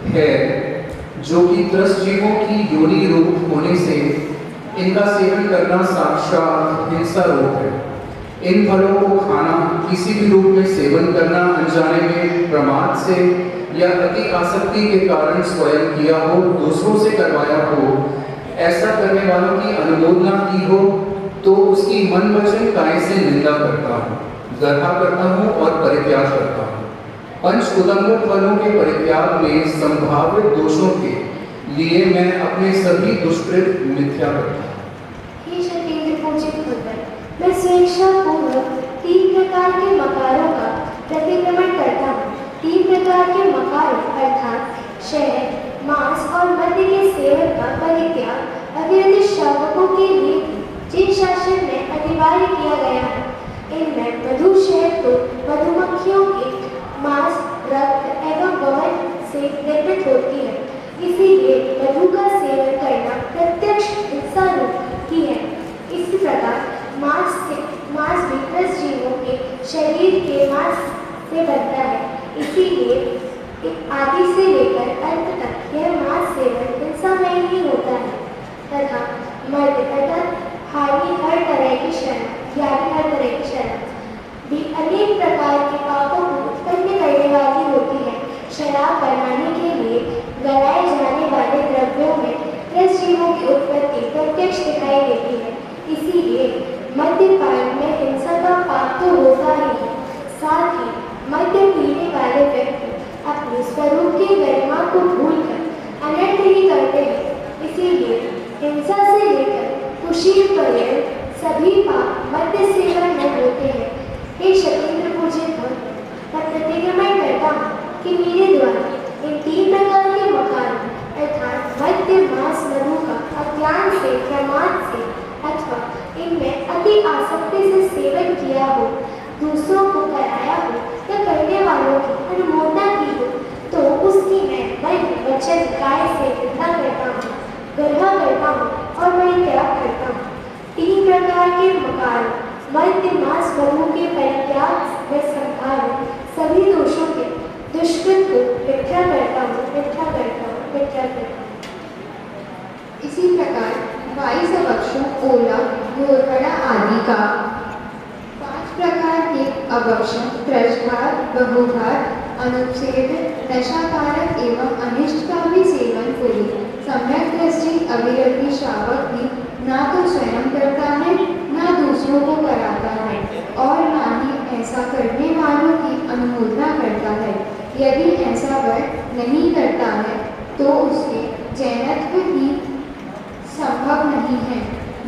है, जो कि 10 जीवों की योनि रूप होने से इनका सेवन करना साक्षात हिंसा रूप है। इन फलों को खाना, किसी भी रूप में सेवन करना अनजाने में प्रमाद से या अति आसक्ति के कारण स्वयं किया हो, दूसरों से करवाया हो, ऐसा करने वालों की अनुमोदना की हो, तो उसकी मन वचन काय से निंदा करता हूँ, गर्हा करता हूँ और परित्याग करता हूँ। 5 उदंबर फलों के परित्याग में संभावित दोषों के लिए मैं अपने सभी दुष्कृत मिथ्या करता हूँ। हे शतेंद्र पूजित भगवान, मैं स्वेच्छा पूर्वक 3 प्रकार के मकारों का प्रतिक्रमण करता हूँ। 3 प्रकार के मकारों अर्थात शहद, मांस और मध्य के सेवन का परित्याग अविरत श्रावकों के लिए जिन शासन में अनिवार्य किया गया है। इनमें मधु शहद को मधुमक्खियों के मांस, रक्त एवं गमन से निर्मित होती है, इसीलिए मधु का सेवन करना प्रत्यक्ष हिंसा रूप ही है। इसी प्रकार मांस भी 10 जीवों के शरीर के मांस से बनता है, इसीलिए मर्द अर्थात हानि हर तरह की शरण, यानी हर तरह की शरण भी अनेक प्रकार के पापों को उत्पन्न करने वाली होती है। शराब बनाने के लिए गलाए जाने वाले द्रव्यों में 10 जीवों की उत्पत्ति प्रत्यक्ष दिखाई देती है। इसीलिए मद्यपान में हिंसा का पाप तो होता ही है, साथ ही मद्य पीने वाले व्यक्ति अपने स्वरूप की गरिमा को भूलकर अनर्थ ही करते हैं। इसीलिए हिंसा से लेकर कुशील पर्यंत सभी पाप मद्य सेवन में होते हैं। हे शतेंद्र पूजित भक्त, मैं प्रतिक्रमण करता हूँ कि मेरे द्वारा इन 3 प्रकार के मकान अर्थात मद्य, मांस, मधु का अज्ञान से, प्रमाद से अथवा इनमें अति आसक्ति से सेवन किया हो, दूसरों को कराया हो या करने वालों की अनुमोदना की हो, तो उसकी मैं मन, वचन, काय से निंदा करता हूँ, गर्हा करता हूँ और परित्याग करता हूँ। 3 प्रकार के मकान मद्य, मांस, मधु के परित्याग व संहार सभी दोषों के दुष्कृत को मिथ्या करता हूँ, मिथ्या करता हूँ, मिथ्या करता हूँ। इसी प्रकार 22 अवक्षों, ओला, घोरपड़ा आदि का 5 प्रकार के अवक्षों त्रजघात, बहुघात, अनुच्छेद, नशाकारक एवं अनिष्ट का भी सेवन कोई सम्यक दृष्टि अविरति श्रावक भी ना तो स्वयं करता है, ना दूसरों को कराता है और ना ही ऐसा करने वालों की अनुमोदना करता है। यदि ऐसा वह नहीं करता है तो उसके जैनत्व ही संभव नहीं है।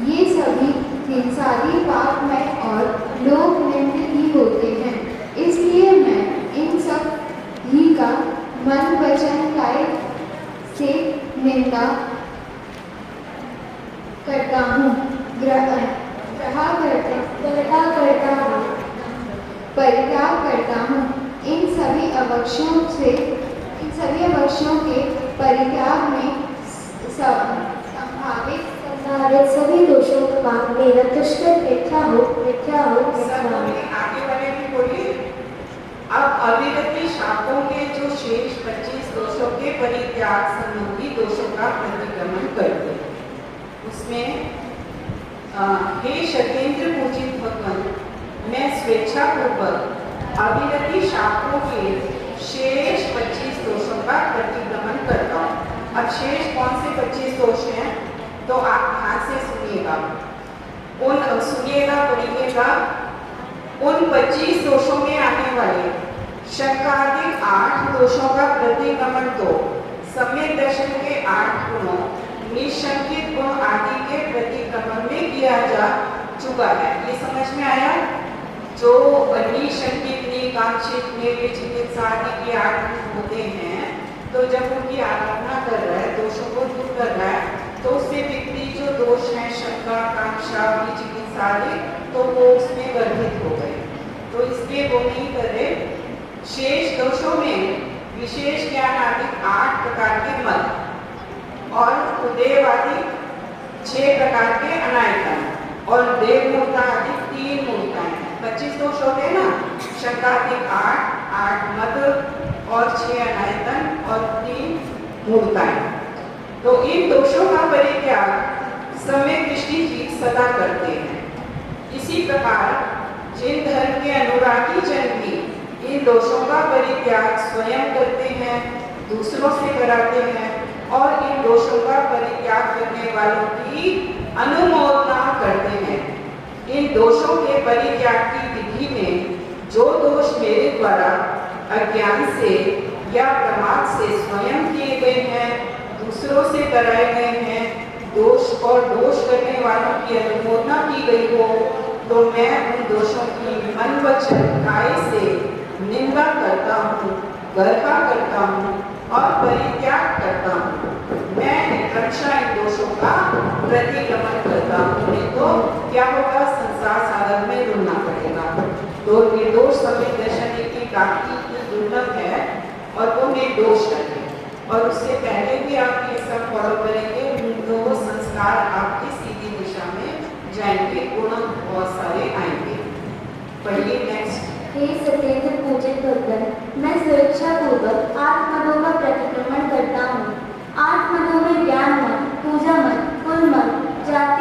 ये सभी हिंसादी पापमय और लोक निंद ही होते हैं। इसलिए मैं इन सब ही का मन, वचन, काय से निंदा करता हूँ, ग्रहा करता हूँ, परित्याग करता हूँ। इन सभी अवक्षयों के परित्याग में संभावित सभी दोषों का मेरा दुष्कृत मिथ्या हो, मिथ्या हो, मिथ्या सब हो। बोलिए, आगे वाले भी बोलिए। अब अविरति शापों के जो शेष 25 दोषों के परित्याग संबंधी दोषों का प्रतिक्रमण करते हैं। उसमें हे शतेंद्र पूजित भगवान, मैं स्वेच्छापूर्वक अविरति शापों के शेष 25 दोषों का प्रतिक्रमण करता हूँ। अब शेष कौन से 25 दोष हैं, तो आप ध्यान से सुनिएगा, पढ़िएगा। उन 25 दोषों में आने वाले शंकादिक 8 दोषों का प्रतिक्रमण तो सम्यक दर्शन के 8 गुणों, निशंकित गुण आदि के प्रतिक्रमण में किया जा चुका है। ये समझ में आया? जो निशंकित, निकांक्षित, निर्विचिकित्सा आदि के 8 गुण होते हैं, तो जब उनकी आराधना कर रहा है, दोषों को दूर कर रहा है, तो उससे विपरीत जो दोष हैं, शंका, कांक्षा, विचिकित्सा आदि, तो वो उसमें गर्भित हो गए। तो इसलिए वो नहीं करे। शेष दोषों में विशेष ज्ञान आदि 8 प्रकार के मत और उदयवादी 6 प्रकार के अनायतन और देवमूर्ता आदि 3 मूर्ताएं। 25 दोष होते हैं ना, शंकादिक 8 मत और 6 अनायतन और 3 मूर्ताएं। तो इन दोषों का परित्याग सम्यक दृष्टि जीत सदा करते हैं। इसी प्रकार जिन धर्म के अनुरागी जन भी इन दोषों का परित्याग स्वयं करते हैं, दूसरों से कराते हैं और इन दोषों का परित्याग करने वालों की अनुमोदना करते हैं। इन दोषों के परित्याग की विधि में जो दोष मेरे द्वारा अज्ञान से या प्रमाद से स्वयं किए गए हैं, दूसरों से कराए गए हैं, दोष और दोष करने वालों की अनुमोदना की गई हो, तो मैं उन दोषों की मन, वचन, काय से निंदा करता हूँ, गर्हा करता हूँ और परित्याग करता हूँ। मैं क्रमशः इन दोषों का प्रतिक्रमण करता हूँ, नहीं तो क्या होगा, संसार सागर में रुलना पड़ेगा। तो निर्दोष सम्यक दर्शन की प्राप्ति की दुर्लभ है और वो निर्दोष है। और उससे पहले भी आप ये सब फॉलो करेंगे तो वो संस्कार आपकी सीधी दिशा में जाएंगे, गुण बहुत सारे आएंगे। पढ़िए नेक्स्ट। हे सत्येंद्र पूजित भगवान, मैं स्वेच्छापूर्वक 8 मनों का प्रतिक्रमण करता हूँ। 8 मनों में ज्ञान मन, पूजा मन, कुल मन, जाति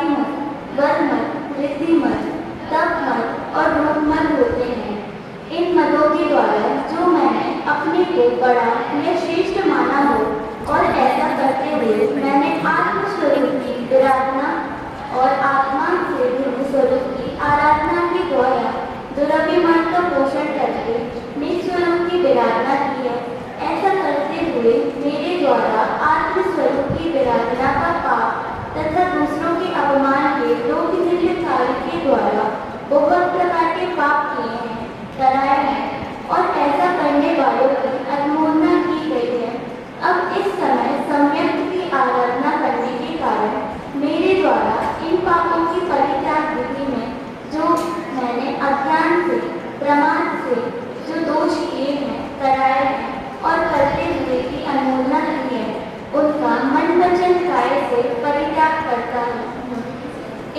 अब इस समय सम्यक की आराधना करने के कारण मेरे द्वारा इन पापों की परित्याग विधि में जो मैंने अज्ञान से प्रमाद से जो दोष किए हैं कराए हैं और करते हुए की अनुमोदना की है उनका मन वचन काय से परित्याग करता हूँ।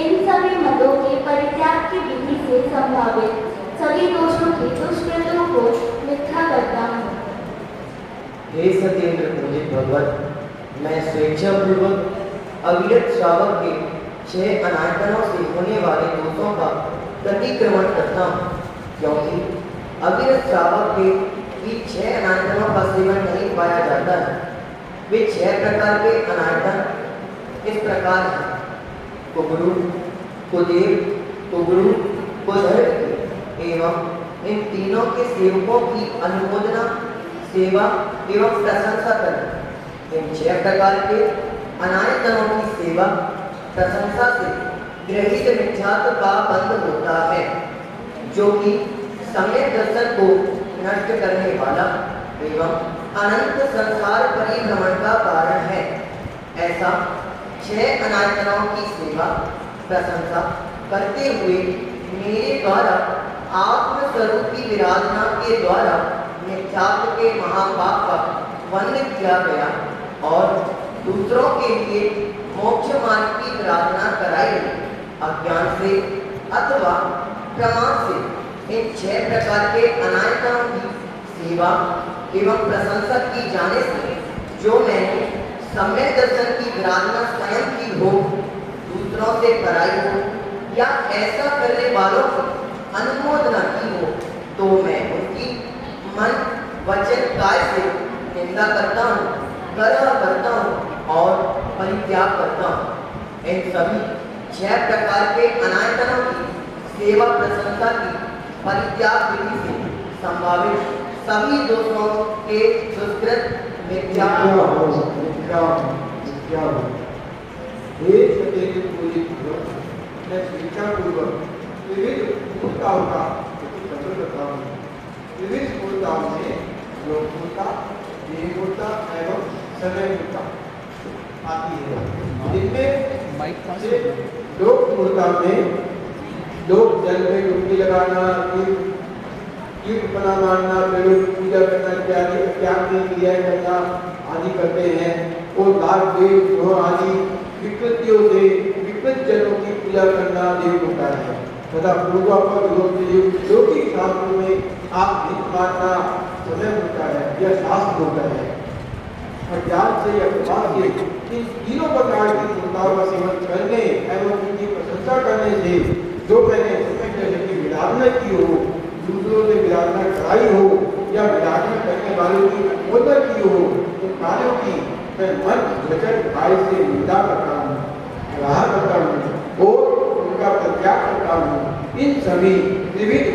इन सभी मदों के परित्याग की विधि से संभावित सभी दोषों के दुष्कृतों को मिथ्या करता हूँ। हे सत्येंद्र पूजित भगवत, मैं स्वेच्छापूर्वक अविरत श्रावक के 6 अनायतनों से होने वाले दोषों का प्रतिक्रमण करता हूँ, क्योंकि अविरत श्रावक के भी 6 अनायतनों का सेवन नहीं पाया जाता है। वे 6 प्रकार के अनायतन इस प्रकार हैं: कुगुरु, कुदेव, कुगुरु, कुधर्व एवं इन तीनों के सेवकों की अनुमोदना, सेवा एवं प्रशंसा करें। इन 6 प्रकार के अनायतनों की सेवा प्रशंसा से ग्रहित मिथ्यात्व का बंध होता है, जो कि सम्यक दर्शन को नष्ट करने वाला एवं अनंत संसार परिभ्रमण का कारण है। ऐसा 6 अनायतनों की सेवा प्रशंसा करते हुए मेरे द्वारा आत्मस्वरूपी विराधना के द्वारा मिथ्यात्व के महापाप का वर्ण किया गया और दूसरों के लिए मोक्ष मार्ग की प्रार्थना कराई गई। अज्ञान से अथवा प्रमाद से इन 6 प्रकार के अनायतनों की सेवा एवं प्रशंसा की जाने से जो मैंने सम्यक दर्शन की विराधना स्वयं की हो, दूसरों से कराई हो या ऐसा करने वालों की अनुमोदना की हो, तो मैं उनकी मन वचन काय से निंदा करता हूँ, करह करता हूँ और परित्याग करता हूँ। इन सभी 6 प्रकार के अनायतनों की सेवा प्रशंसा की परित्याग विधि से संभावित सभी दोषों के दुष्कृत मिथ्या हे सत्येंद्र पूजित भगवत, मैं स्वेच्छापूर्वक विविध मूर्ताओं का प्रतिक्रमण करता हूँ। विविध मूर्ताओं में योग मूर्ता, देह मूर्ता एवं समय मूर्ता आती है। इनमें से योग मूर्ता में लोग जल में डुबकी लगाना, कीट बना मारना, पेड़ों की पूजा करना इत्यादि त्याग में क्रियाएं करना आदि करते हैं और लाभ देव ग्रह आदि विकृतियों से विकृत जनों की पूजा करना देव होता है तथा पूर्वापर लौकिक शास्त्रों में आप हित मानना समय होता है यह शास्त्र होता है। अज्ञान से या प्रभाव से इन तीनों प्रकार की चिंताओं का सेवन करने एवं उनकी प्रशंसा करने से जो मैंने समय की विराधना की हो, दूसरों से विराधना कराई हो या विराधना करने वालों की अनुमोदना की हो, उन कार्यों की मैं मन वचन काय से निंदा करता हूँ, ग्रह करता हूँ और उनका प्रत्याग करता हूँ। इन सभी विविध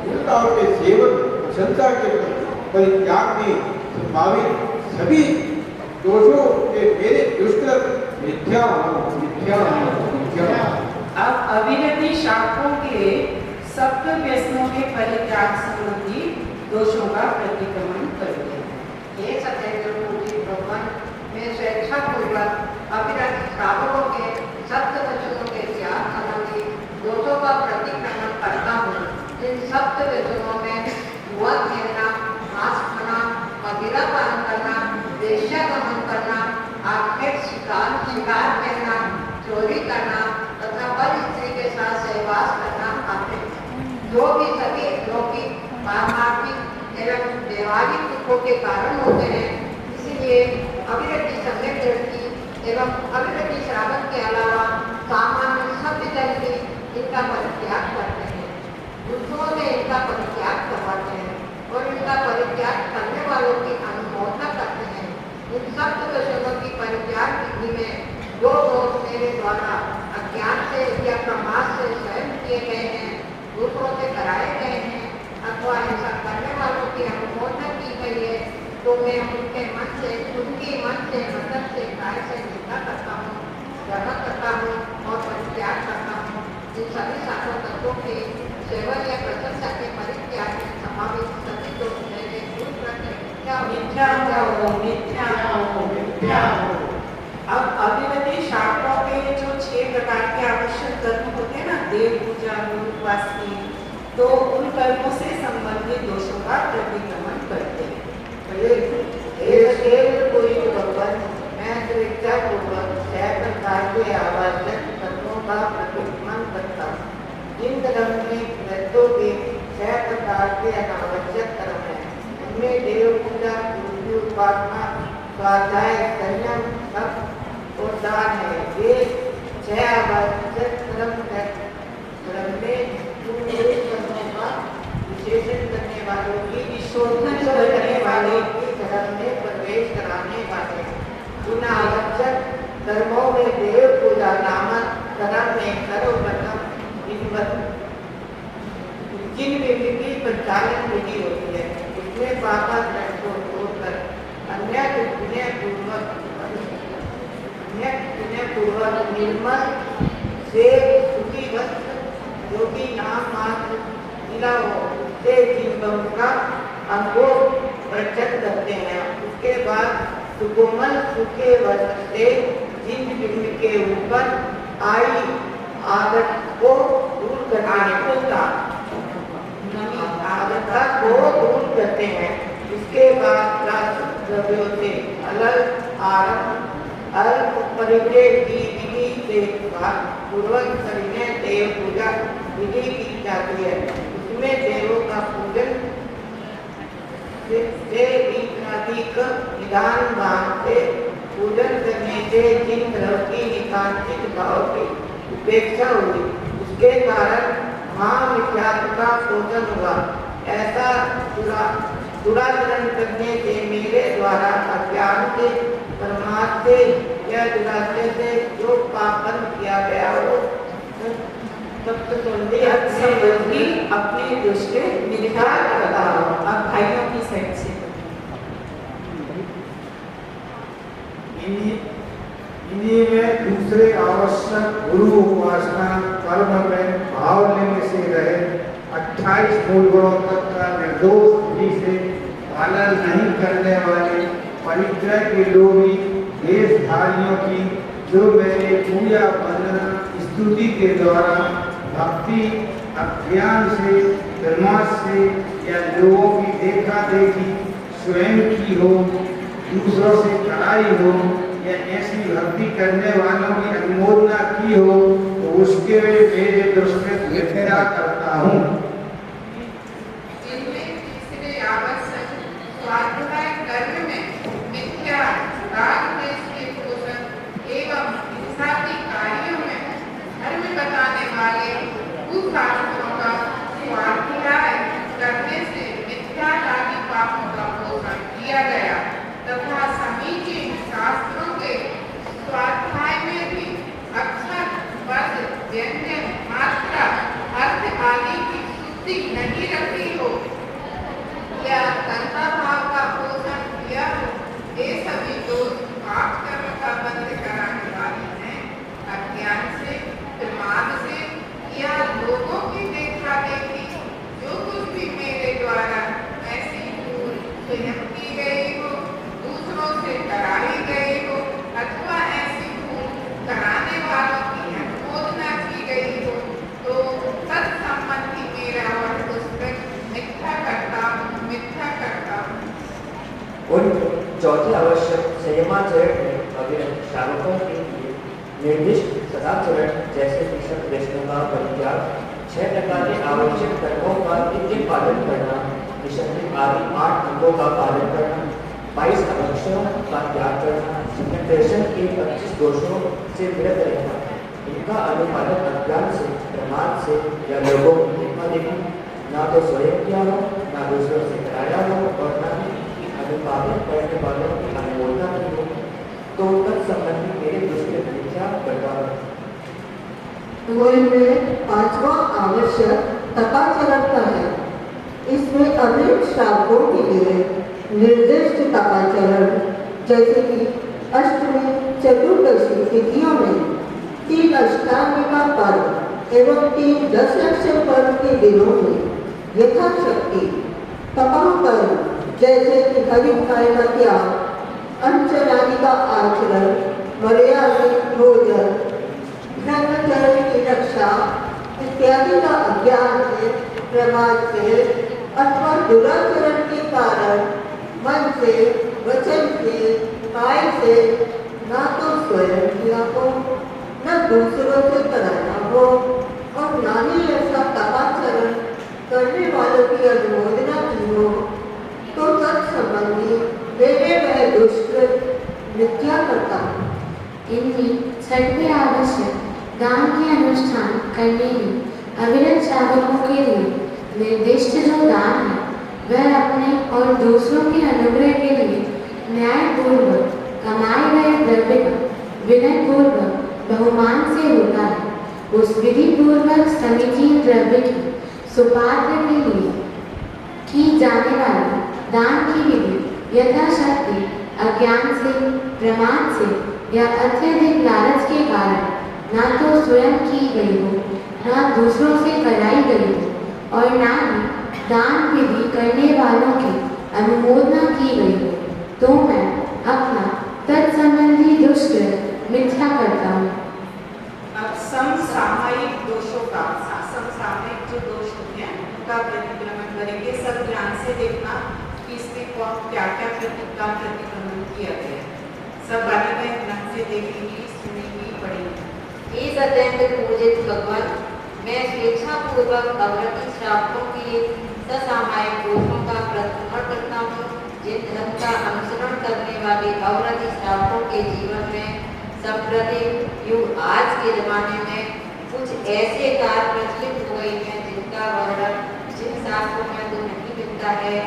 मूर्ताओं के सेवन प्रशंसा के परित्याग में संभावित सभी दोषों के मेरे दुष्कृत मिथ्या अब अविरति शाखों के सप्त व्यसनों के परित्याग संबंधी दोषों का प्रतिक्रमण करते हैं। हे सत्येंद्र पूजित भगवान, मैं स्वेच्छापूर्वक अविरत श्रावकों के सप्त व्यसनों के त्याग संबंधी दोषों का प्रतिक्रमण करता हूँ। इन सप्त व्यसनों में जुआ खेलना, मांस खाना, मदिरा पान करना, वेश्यागमन करना, आखेट शिकार करना, चोरी करना तथा पर स्त्री के साथ सहवास करना आते हैं, जो भी सभी लौकिक, पारमार्थिक एवं व्यवहारिक दुखों के कारण होते हैं। इसलिए अविरति सम्यक दृष्टि एवं अविरति श्रावण के अलावा सामान्य सभ्य जन भी इनका परित्याग करते हैं। दूसरों से इनका परित्याग करवाते हैं और इनका परित्याग करने वालों की अनुमोदना करते हैं। इन सप्त दशकों की परित्याग विधि में जो दोष मेरे द्वारा अज्ञान से या प्रमाद से स्वयं किए गए हैं, दूसरों से कराए गए हैं अथवा ऐसा करने वालों की अनुमोदना की गई है, तो मैं उनके मन से मदद से काय से निंदा करता हूँ, ग्रहण करता हूँ और परित्याग करता हूँ। इन सभी सातों तत्वों के सेवन या प्रशंसा के परित्याग में समावित सभी दोष मेरे दूर करके मिथ्या मिथ्या हो मिथ्या हो। अब अभिमति शास्त्रों के जो 6 प्रकार के आवश्यक कर्म होते हैं ना, देव पूजा, गुरुवासी, तो उन कर्मों से संबंधित दोषों का प्रतिक्रमण करते हैं। कोई भगवान मैं स्वेच्छा पूर्वक 6 प्रकार के आवश्यक कर्मों का प्रतिक्रमण करता हूँ। इन धर्म में वैद्यों के 6 प्रकार के अनावश्यक कर्म हैं। उनमें देव पूजा, गुरु की उपासना, स्वाध्याय, संयम, तप और दान है। ये 6 आवश्यक कर्म है। धर्म में उन कर्मों का विशेषण करने वालों की शोधन करने वाले की धर्म में प्रवेश कराने वाले। उन आवश्यक कर्मों में देव पूजा नामक धर्म में सर्वप्रथम जिन विधि की प्रचालन विधि होती है, उसमें पापाचार को छोड़कर अन्य पुण्यपूर्वक निर्मल से सुखी वस्त्र जो कि नाम मात्र मिला हो से जीवन का अंगो रक्षण करते हैं। उसके बाद सुकोमल सूखे वस्त्र से जिन बिंब के ऊपर आई आदत को दूर करते हैं। इसके बाद द्रव्यों से अलग अल्प परिग्रह की विधि से पूर्वक सविनय देव पूजा विधि की जाती है। उसमें देवों का पूजन से अधिक निदान भाव से पूजन करने से जिन द्रव की निकांक्षित भाव की उपेक्षा हुई, उसके कारण महामिथ्यात्व का पोषण हुआ। ऐसा दुराचरण करने से मेरे द्वारा अज्ञान से, परमार्थ से या दुराचरण से जो पापन किया गया हो संबंधी अपने दृष्टि निधार करता हूँ। अब भाइयों की साइड से इन्हीं में दूसरे आवश्यक गुरु उपासना कर्म में भाव लेने से रहे 28 मूल गुणों तक का निर्दोष विधि से पालन नहीं करने वाले परिग्रह के लोभी देशधारियों की जो मेरे पूजा वंदना स्तुति के द्वारा भक्ति अज्ञान से, धर्मास से या लोगों की देखा देखी स्वयं की हो, दूसरों से कराई हो या ऐसी भक्ति करने वालों की अनुमोदना की हो, तो उसके मेरे दृष्टि मिथ्या करता हूँ। जिनमें तीसरे आवश्यक स्वाध्याय कर्म में मिथ्या, राग द्वेष के पोषण एवं हिंसादी कार्यों में धर्म बताने वाले कुशास्त्रों का स्वाध्याय करने से मिथ्या आदि पापों का पोषण किया गया तथा समीचीन शास्त्रों के स्वाध्याय में भी अक्षर, पद, व्यंजन, मात्रा, अर्थ आदि की शुद्धि नहीं रखी हो या कर्ता भाव का पोषण किया हो, ये सभी दोष पाप कर्म का बंध कराने वाले हैं। अज्ञान से, प्रमाद से या लोगों की देखा देखी जो कुछ भी मेरे द्वारा ऐसी भूल स्वयं की गई हो, दूसरों से कराई गई हो अथवा ऐसी भूल कराने वालों की अनुमोदना की गई हो, तो तत्संबंधी मेरा और पुस्तक मिथ्या करता हूँ। और चौथी आवश्यक संयमाचरण में अभिनव श्रावकों के लिए निर्दिष्ट सदाचरण जैसे कि सत वैष्णव का परित्याग, 6 प्रकार के आवश्यक कर्मों का नित्य पालन करना, निषेध आदि 8 अंगों का पालन करना, 22 अवक्षयों का त्याग करना, जिनमें दर्शन के 25 दोषों से विरत रहना, इनका अनुपालन अज्ञान से, प्रमाद से या लोगों की देखा देखी ना तो स्वयं किया हो, ना दूसरों से कराया हो और ना ही अनुपालन करने वालों की अनुमोदना की हो, तो तत्संबंधी मेरे दृष्टि मिथ्या करता हूँ। में 5वां आवश्यक तपाचरण का है। इसमें अनेक श्रावकों के लिए निर्दिष्ट तपाचरण जैसे कि अष्टमी, चतुर्दशी तिथियों में 3 अष्टामी का पर्व एवं 3 दशलक्ष पर्व के दिनों में यथाशक्ति तपा कर्म जैसे कि हरित काय का त्याग, अंचनादि का का आचरण, मर्यादित भोजन, ब्रह्मचर्य की रक्षा इत्यादि का अज्ञान से, प्रमाद से अथवा दुराचरण के कारण मन से, वचन से, काय से न तो स्वयं किया हो, न दूसरों से कराया हो और न ही ऐसा तपाचरण करने वालों की अनुमोदना की हो, तो तत्संबंधी मेरे वह दुष्कृत मिथ्या करता हूँ। इनमें छठवें आवश्यक दान के अनुष्ठान करने में अविरत श्रावकों के लिए निर्दिष्ट जो दान है वह अपने और दूसरों के अनुग्रह के लिए न्यायपूर्वक कमाए गए द्रव्य का विनय पूर्वक बहुमान से होता है। उस विधि पूर्वक समीचीन द्रव्य की सुपात्र के लिए की जाने वाली दान की विधि यथाशक्ति अज्ञान से, प्रमाद से या अत्यधिक लालच के कारण न तो स्वयं की गई हो, न दूसरों से कराई गई हो और न ही दान विधि करने वालों की अनुमोदना की गई हो, तो मैं अपना तत्संबंधी दुष्कृत मिथ्या करता हूँ। अब समसामयिक दोषों का, समसामयिक जो दोष होते हैं उनका प्रतिक्रमण करेंगे। सब ध्यान से देखना कि इसमें क्या क्या प्रतिक्रमण किया गया है। सब बालिकाएं ध्यान से देखेंगी, सुनेंगी, पढ़ेंगी। हे सत्येंद्र पूजित भगवान, मैं स्वेच्छापूर्वक अवरति श्रावकों के ससामायिक दोषों का प्रतिक्रमण करता हूँ। जिन धर्म का अनुसरण करने वाले अवरति श्रावकों के जीवन में सांप्रतिक युग आज के जमाने में कुछ ऐसे कार्य प्रचलित हो गए हैं जिनका वर्णन जिन शास्त्रों में तो नहीं मिलता है,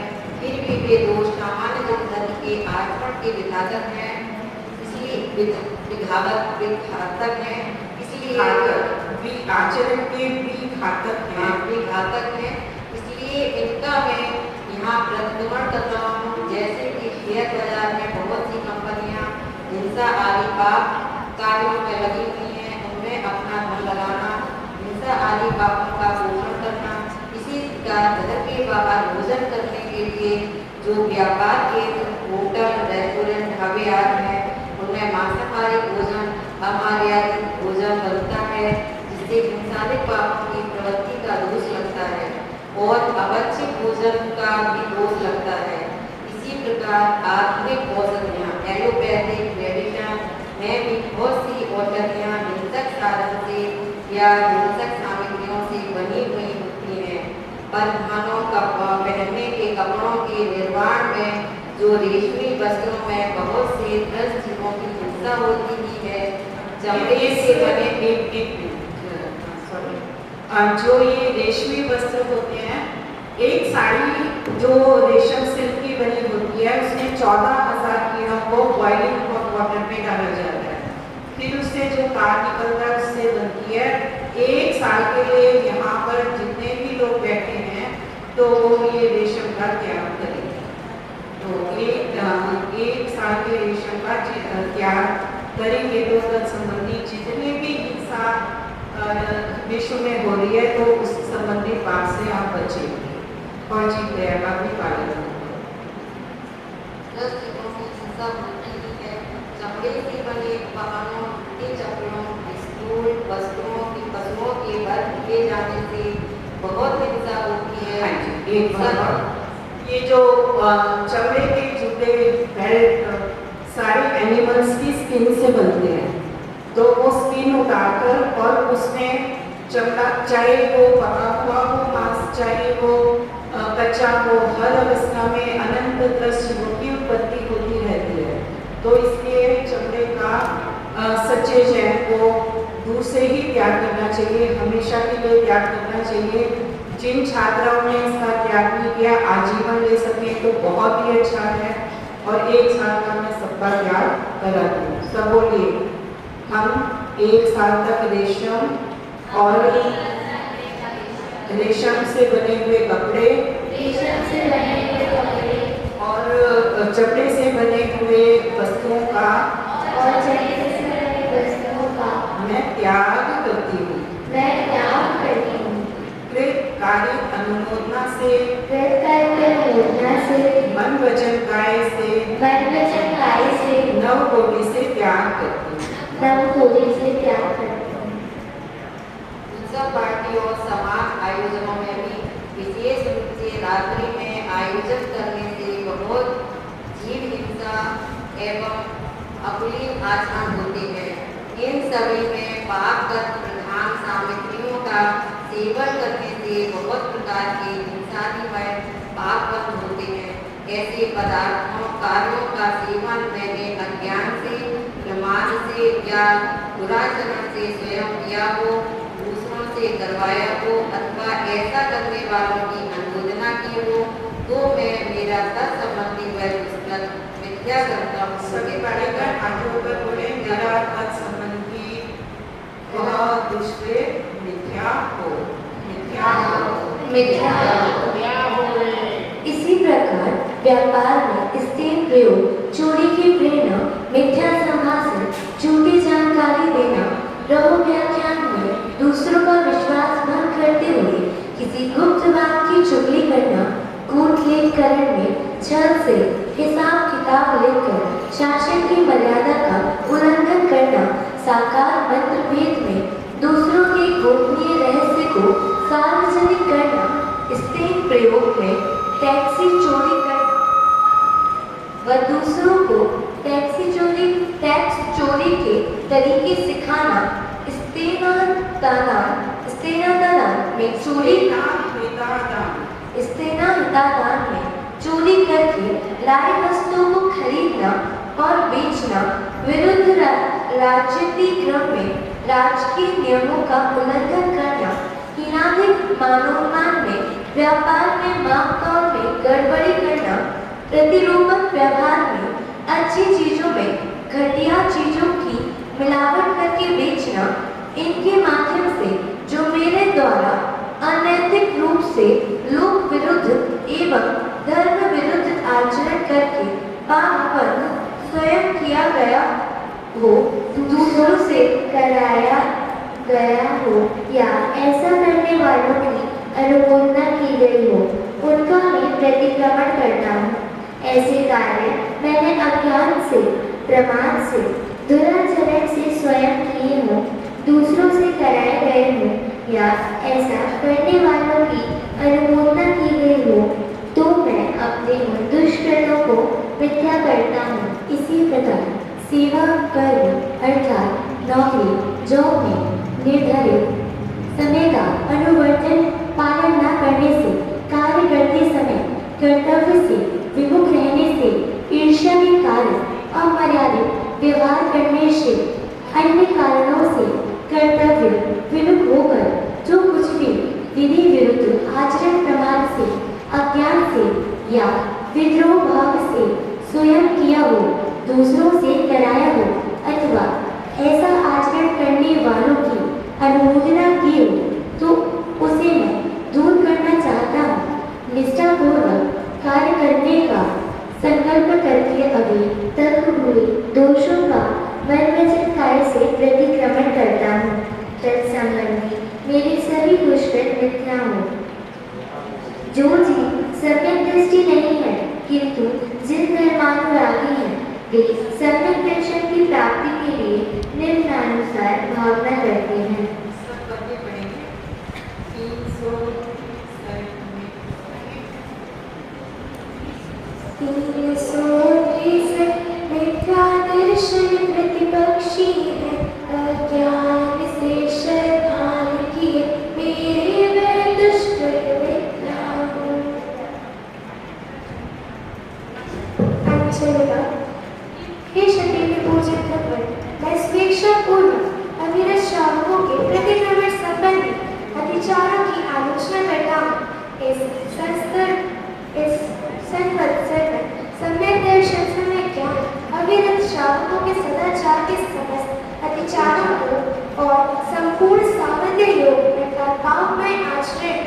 फिर भी वे दोष सामान्य जनधर्म के आचरण के विघातक हैं, इसलिए विघातक हैं, इसलिए आचरण के विघातक हैं, इसलिए इनका मैं यहाँ प्रतिक्रमण कर रहा हूँ। जैसे कि शेयर बाजार में बहुत सी कंपनियाँ हिंसा आदि पाप कार्यों में लगी हुई हैं, उनमें अपना धन लगाना, हिंसा आदि पापों का पोषण करना। इसी प्रकार घर के बाहर भोजन करने के लिए जो व्यापार केंद्र, होटल, रेस्टोरेंट, ढाबे आदि हैं, उनमें मांसाहारी भोजन, अमर्यादित भोजन बनता है, जिससे हिंसात्मक पापों की प्रवृत्ति का दोष लगता है और अवच्छिन्न भोजन का भी दोष लगता है। इसी प्रकार आधुनिक औषधियाँ, एलोपैथिक मेडिसिन में भी बहुत सी औषधियाँ हिंसक साधन से या हिंसक सामग्रियों से बनी हुई होती हैं। परिधानों का पहनने के कपड़ों के निर्माण में जो रेशमी वस्त्रों में बहुत से त्रस्त जीवों की हिंसा होती ही है, चमड़े से बने जो ये रेशमी वस्त्र होते हैं, एक साड़ी जो रेशम सिल्क की बनी होती है उसमें 14,000 कीड़ों को बॉइलिंग हॉट वाटर में डाला जाता है, फिर उससे जो तार निकलता है उससे बनती है। एक साल के लिए यहाँ पर जितने भी लोग बैठे हैं तो ये रेशम का त्याग करेंगे। तो एक साल के रेशम का त्याग करेंगे तो तत्संबंधी जितने भी हिंसा विश्व में हो रही है तो उस संबंधी पाप से आप बचेंगे और जीव दया का भी पालन करेंगे। चमड़े से बने वाहनों के चक्रों, स्कूल, वस्त्रों की पशुओं के वर्ग किए जाने से बहुत हिंसा होती है। हाँ जी, एक बार ये जो चमड़े के जूते, बेल्ट सारे एनिमल्स की स्किन से बनते हैं, तो वो स्किन उतारकर और उसमें चमड़ा, चाहे वो पका हुआ हो मांस, चाहे वो कच्चा हो, हर अवस्था में अनंत त्रस्त जीवों की उत्पत्ति होती रहती है। तो इसलिए चमड़े का सच्चे चैन को दूर से ही त्याग करना चाहिए, हमेशा के लिए त्याग करना चाहिए। जिन छात्राओं ने इसका त्याग नहीं किया आजीवन ले सके तो बहुत ही अच्छा है, और एक साल का मैं सबका त्याग करा दूँ। सब बोलिए, हम एक साल तक रेशम और रेशम से बने हुए कपड़े और चमड़े से बने हुए वस्तुओं का मैं त्याग करती हूँ। कार्य अनुमोदना से व्रत कार्य अनुमोदना से मन वचन काय से नव कोटि से त्याग करती हूँ। नवकोटि से त्याग करती हूँ। उत्सव पार्टी और समाज आयोजनों में भी विशेष रूप से रात्रि में आयोजन करने से बहुत जीव हिंसा एवं अकुलीन आचरण होते हैं। इन सभी में पाक प्रधान सामग्रियों का सेवन करने से बहुत प्रकार के हिंसामय पाप होते हैं। ऐसे पदार्थों कार्यों का सेवन मैंने अज्ञान से, प्रमाद से या दुराचरण से स्वयं किया हो, दूसरों से करवाया हो अथवा ऐसा करने वालों की अनुमोदना की हो, तो मैं मेरा तत्संबंधी व पुस्तक मिथ्या करता हूँ। सभी पढ़ेकर आगे होकर बोले मेरा तत्संबंधी वह दुष्ट मिथ्या हो, मिथ्या हो, मिथ्या इसी प्रकार व्यापार में स्त्रीन प्रयोग, चोरी की प्रेरणा, मिथ्या संभाषण, झूठी जानकारी देना, रहो व्याख्यान में दूसरों का विश्वास भंग करते हुए किसी गुप्त बात की चुगली करना, कूट लेखकरण में छल से हिसाब किताब लेकर शासन की मर्यादा का उल्लंघन करना, साकार मंत्र भेद में दूसरों के गोपनीय रहस्य को सार्वजनिक करना, स्त्रीन प्रयोग में टैक्सी चोरी करना व दूसरों को टैक्स चोरी के तरीके सिखाना, स्तेनादान में चोरी स्तेनादान में चोरी करके लाए वस्तुओं को खरीदना और बेचना, विरुद्ध राजनीति क्रम में राजकीय नियमों का उल्लंघन करना, हीनाधिक मानवमान में व्यापार में मापतौल में गड़बड़ी करना, प्रतिरूपक व्यवहार में अच्छी चीजों में घटिया चीजों की मिलावट करके बेचना, इनके माध्यम से जो मेरे द्वारा अनैतिक रूप से लोक विरुद्ध एवं धर्म विरुद्ध आचरण करके पापबंध स्वयं किया गया हो, दूसरों से कराया गया हो या ऐसा करने वालों की अनुमोदना की गई हो, उनका मैं प्रतिक्रमण करता हूँ। ऐसे कार्य मैंने अज्ञान से, प्रमाद से, दुराचरण से स्वयं किए हों, दूसरों से कराए गए हों या ऐसा करने वालों की अनुमोदना की गई हो, तो मैं अपने उन दुष्कृतों को मिथ्या करता हूँ। इसी प्रकार सेवा कर्म अर्थात नौकरी जॉब में निर्धारित समय का अनुवर्तन पालन न करने से, कार्य करते समय कर्तव्य से विमुख रहने से, ईर्ष्या के कारण अमर्यादित व्यवहार करने से, अन्य कारणों से कर्तव्य विमुख होकर जो कुछ भी विधि विरुद्ध आचरण प्रमाण से, अज्ञान से या विद्रोह भाव से स्वयं किया हो, दूसरों से कराया हो अथवा ऐसा आचरण करने वालों की अनुमोदना की हो, तो उसे मैं दूर करना चाहता हूँ। निष्ठापूर्वक कार्य करने का संकल्प करके अभी तक हुए दोषों का मनोवचन कार्य से प्रतिक्रमण करता हूँ। तत्संबंधी मेरी सभी दुष्कृत मिथ्या हो। जो जीव सम्यक दृष्टि नहीं है किंतु जिन धर्मानुरागी है, वे सम्यक दर्शन की प्राप्ति के लिए निम्नानुसार भावना करते हैं। सब पढ़ते पढ़ेंगे 330 मिथ्या दर्शन प्रतिपक्षी है, अज्ञान से शैतान किए मेरे मैं दुष्कृत मिथ्या हूँ। चलेगा। हे शक्ति में पूजित भगवान, मैं स्वेच्छा पूर्वक अविरत श्रावकों के प्रतिक्रमण संबंधी अतिचारों की आलोचना करता हूँ। इस संवत्सर में सम्यक दर्शन, सम्यक ज्ञान, अविरत श्रावकों के सदाचार के समस्त अतिचारों को और संपूर्ण सामर्थ्य योग अर्थात पापमय आचरण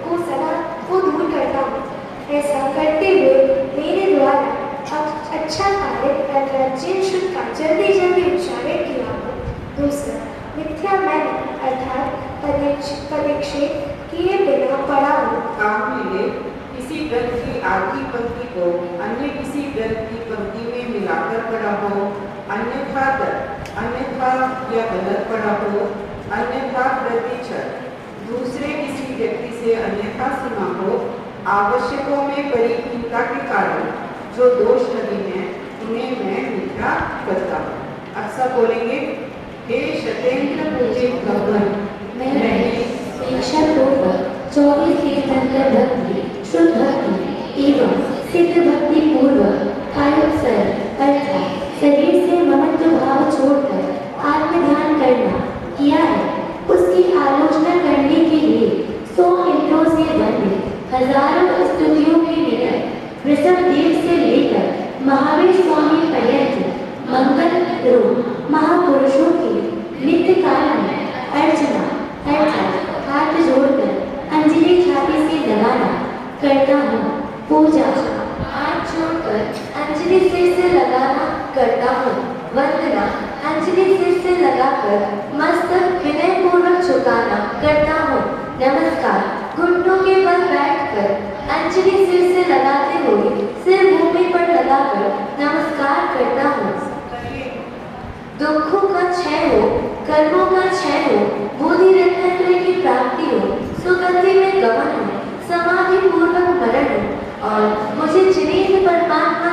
को सदा को दूर करता हूँ। ऐसा करते हुए मेरे द्वारा अच्छा कार्य अर्थात जिन शुद्ध का जल्दी जल्दी उच्चारण किया हो। दूसरा, मिथ्या मैंने अर्थात पदक्षेप किए बिना को अन्य किसी ग्रंथ की पंक्ति में मिलाकर पढ़ा हो, अन्यथा या गलत पढ़ा हो, अन्यथा प्रतिशत दूसरे किसी व्यक्ति से अन्यथा सुना हो, आवश्यकों में परिहीनता के कारण जो दोष लगे हैं उन्हें मैं मीठा करता हूँ। अब सब बोलेंगे, हे शतेंद्र पूजित भगवान, मैंने स्वेच्छा पूर्वक 24 तीर्थंकर भक्ति, शुद्ध भक्ति एवं सिद्ध भक्ति पूर्वक कायोत्सर्ग अर्थात शरीर से ममत्व भाव छोड़कर आत्म ध्यान करना किया है। उसकी आलोचना करने के लिए 100 इंद्रों से बंधे हजारों स्तुतियों के निकट वृषभदेव से लेकर महावीर स्वामी पर्यंत मंगल रूप महापुरुषों की नित्य काल में अर्चना अर्थात हाथ जोड़कर अंजलि छाती से लगाना करता हूँ। पूजा हाथ जोड़कर अंजलि सिर से लगाना करता हूँ। वंदना अंजलि सिर से लगाकर मस्तक विनय पूर्वक झुकाना करता हूँ। नमस्कार घुटनों के बल बैठकर अंजलि सिर से लगाते हुए सिर भूमि पर लगाकर नमस्कार करता हूँ। दुखों का क्षय हो, कर्मों का क्षय हो, बोधि रत्नात्रय की प्राप्ति हो, सुगंधि में गमन हो, समाधि पूर्वक मरण हो और